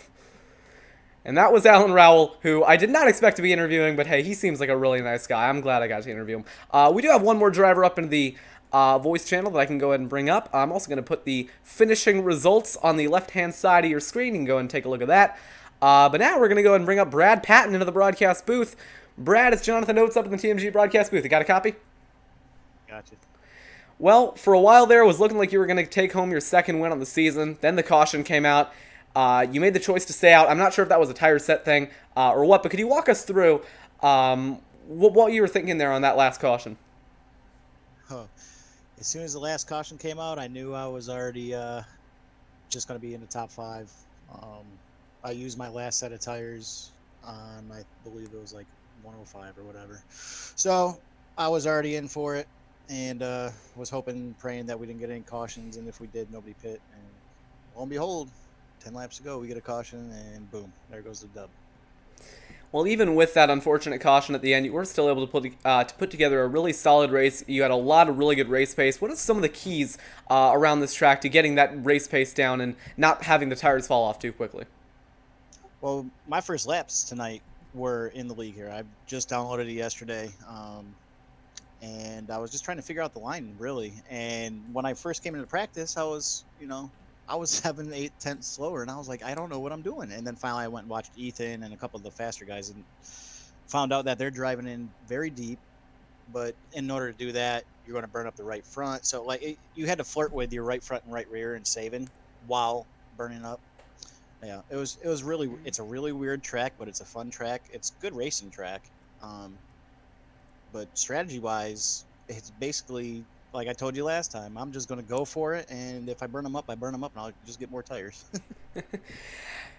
And that was Alan Rowell, who I did not expect to be interviewing, but hey, he seems like a really nice guy. I'm glad I got to interview him. We do have one more driver up in the voice channel that I can go ahead and bring up. I'm also going to put the finishing results on the left-hand side of your screen. You can go ahead and take a look at that. But now we're going to go ahead and bring up Brad Patton into the broadcast booth. Brad, it's Jonathan Oates up in the TMG broadcast booth. You got a copy? Gotcha. Well, for a while there, it was looking like you were going to take home your second win on the season. Then the caution came out. You made the choice to stay out. I'm not sure if that was a tire set thing or what, but could you walk us through what you were thinking there on that last caution? Huh. As soon as the last caution came out, I knew I was already just going to be in the top 5. I used my last set of tires on, I believe it was like 105 or whatever. So I was already in for it, and was hoping, praying that we didn't get any cautions, and if we did, nobody pit. And lo and behold, 10 laps to go, we get a caution, and boom, there goes the dub. Well, even with that unfortunate caution at the end, you were still able to put together a really solid race. You had a lot of really good race pace. What are some of the keys around this track to getting that race pace down and not having the tires fall off too quickly? Well, my first laps tonight were in the league here. I just downloaded it yesterday, and I was just trying to figure out the line, really. And when I first came into practice, I was 7, 8 tenths slower, and I was like, I don't know what I'm doing. And then finally I went and watched Ethan and a couple of the faster guys and found out that they're driving in very deep, but in order to do that, you're going to burn up the right front. So you had to flirt with your right front and right rear and saving while burning up. Yeah, it was really, it's a really weird track, but it's a fun track. It's a good racing track. But strategy wise, it's basically, like I told you last time, I'm just going to go for it, and if I burn them up, I burn them up, and I'll just get more tires.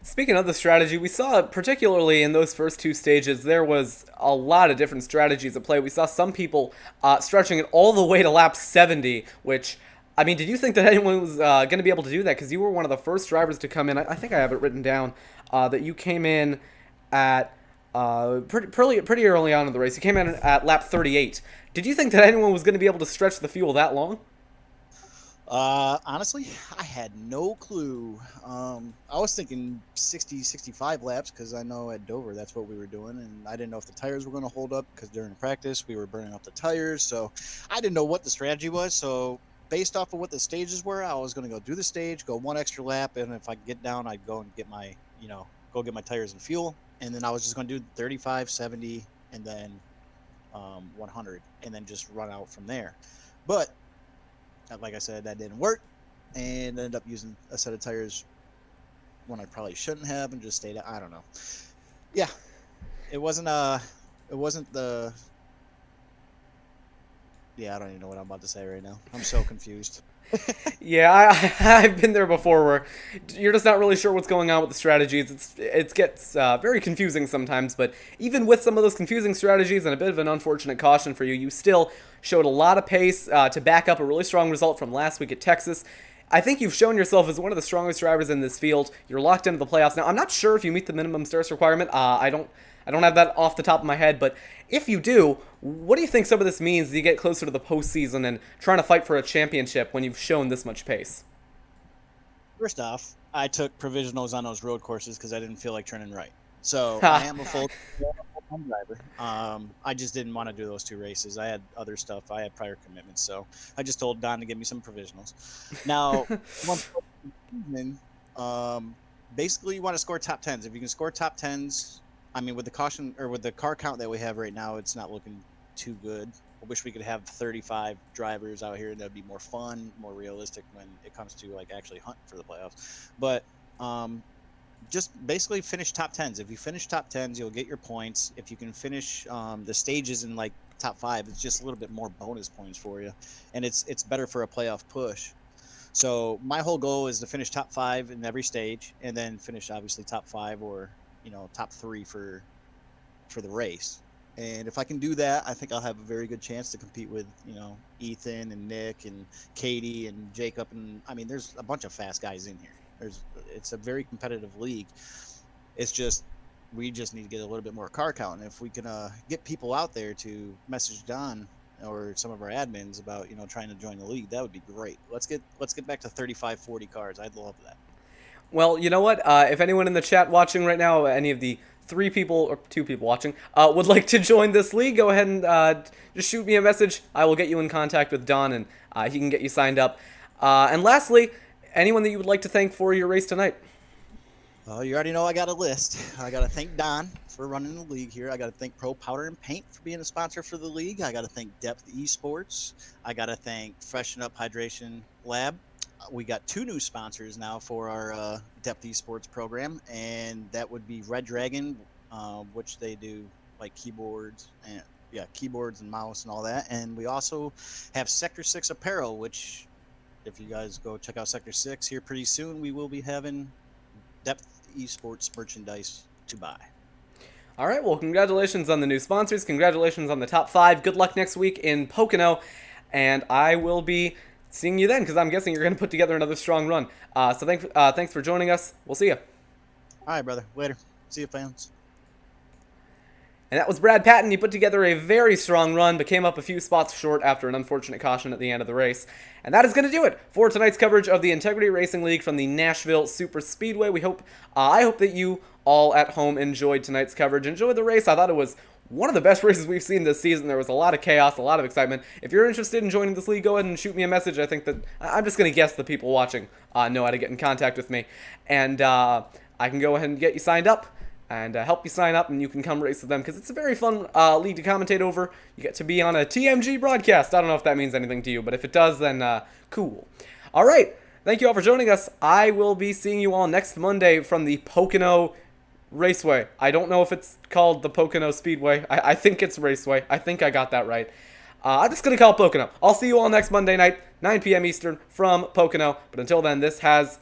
Speaking of the strategy, we saw, particularly in those first 2 stages, there was a lot of different strategies at play. We saw some people stretching it all the way to lap 70, which, I mean, did you think that anyone was going to be able to do that? Because you were one of the first drivers to come in. I think I have it written down that you came in at pretty early on in the race. You came in at lap 38. Did you think that anyone was going to be able to stretch the fuel that long? Honestly, I had no clue. I was thinking 60, 65 laps because I know at Dover that's what we were doing, and I didn't know if the tires were going to hold up because during practice we were burning up the tires, so I didn't know what the strategy was. So based off of what the stages were, I was going to go do the stage, go 1 extra lap, and if I get down, I'd go and get my, go get my tires and fuel, and then I was just going to do 35, 70, and then 100, and then just run out from there. But like I said, that didn't work, and ended up using a set of tires when I probably shouldn't have, and just stayed. I don't know. Yeah, it wasn't the. Yeah, I don't even know what I'm about to say right now. I'm so confused. Yeah, I've been there before where you're just not really sure what's going on with the strategies. It gets very confusing sometimes, but even with some of those confusing strategies and a bit of an unfortunate caution for you, you still showed a lot of pace to back up a really strong result from last week at Texas. I think you've shown yourself as one of the strongest drivers in this field. You're locked into the playoffs. Now, I'm not sure if you meet the minimum starts requirement. I don't have that off the top of my head, but if you do, what do you think some of this means as you get closer to the postseason and trying to fight for a championship when you've shown this much pace? First off, I took provisionals on those road courses because I didn't feel like turning right. So I am a full-time driver. I just didn't want to do those 2 races. I had other stuff. I had prior commitments. So I just told Don to give me some provisionals. Now, basically you want to score top 10s. If you can score top 10s, I mean, with the caution or with the car count that we have right now, it's not looking too good. I wish we could have 35 drivers out here, and that'd be more fun, more realistic when it comes to like actually hunting for the playoffs. But just basically finish top 10s. If you finish top 10s, you'll get your points. If you can finish the stages in like top 5, it's just a little bit more bonus points for you, and it's better for a playoff push. So my whole goal is to finish top 5 in every stage, and then finish obviously top 5 or top 3 for the race. And if I can do that, I think I'll have a very good chance to compete with Ethan and Nick and Katie and Jacob, and I mean there's a bunch of fast guys in here. It's a very competitive league. It's just we just need to get a little bit more car count, and if we can get people out there to message Don or some of our admins about trying to join the league, that would be great. Let's get back to 35-40 cars. I'd love that. Well, you know what? If anyone in the chat watching right now, any of the 3 people or 2 people watching, would like to join this league, go ahead and just shoot me a message. I will get you in contact with Don, and he can get you signed up. And lastly, anyone that you would like to thank for your race tonight? Well, you already know I got a list. I got to thank Don for running the league here. I got to thank Pro Powder and Paint for being a sponsor for the league. I got to thank Depth Esports. I got to thank Freshen Up Hydration Lab. We got 2 new sponsors now for our Depth Esports program, and that would be Red Dragon, which they do like keyboards and mouse and all that. And we also have Sector 6 Apparel, which if you guys go check out Sector 6 here pretty soon, we will be having Depth Esports merchandise to buy. All right, well, congratulations on the new sponsors. Congratulations on the top 5. Good luck next week in Pocono, and I will be seeing you then, because I'm guessing you're going to put together another strong run. So thanks for joining us. We'll see you. All right, brother. Later. See you, fans. And that was Brad Patton. He put together a very strong run, but came up a few spots short after an unfortunate caution at the end of the race. And that is going to do it for tonight's coverage of the Integrity Racing League from the Nashville Superspeedway. I hope that you all at home enjoyed tonight's coverage, enjoyed the race. I thought it was one of the best races we've seen this season. There was a lot of chaos, a lot of excitement. If you're interested in joining this league, go ahead and shoot me a message. I think that I'm just going to guess the people watching know how to get in contact with me. And I can go ahead and get you signed up and help you sign up, and you can come race with them, because it's a very fun league to commentate over. You get to be on a TMG broadcast. I don't know if that means anything to you, but if it does, then cool. All right. Thank you all for joining us. I will be seeing you all next Monday from the Pocono Raceway. I don't know if it's called the Pocono Speedway. I think it's Raceway. I think I got that right. I'm just going to call it Pocono. I'll see you all next Monday night, 9 p.m. Eastern from Pocono. But until then, this has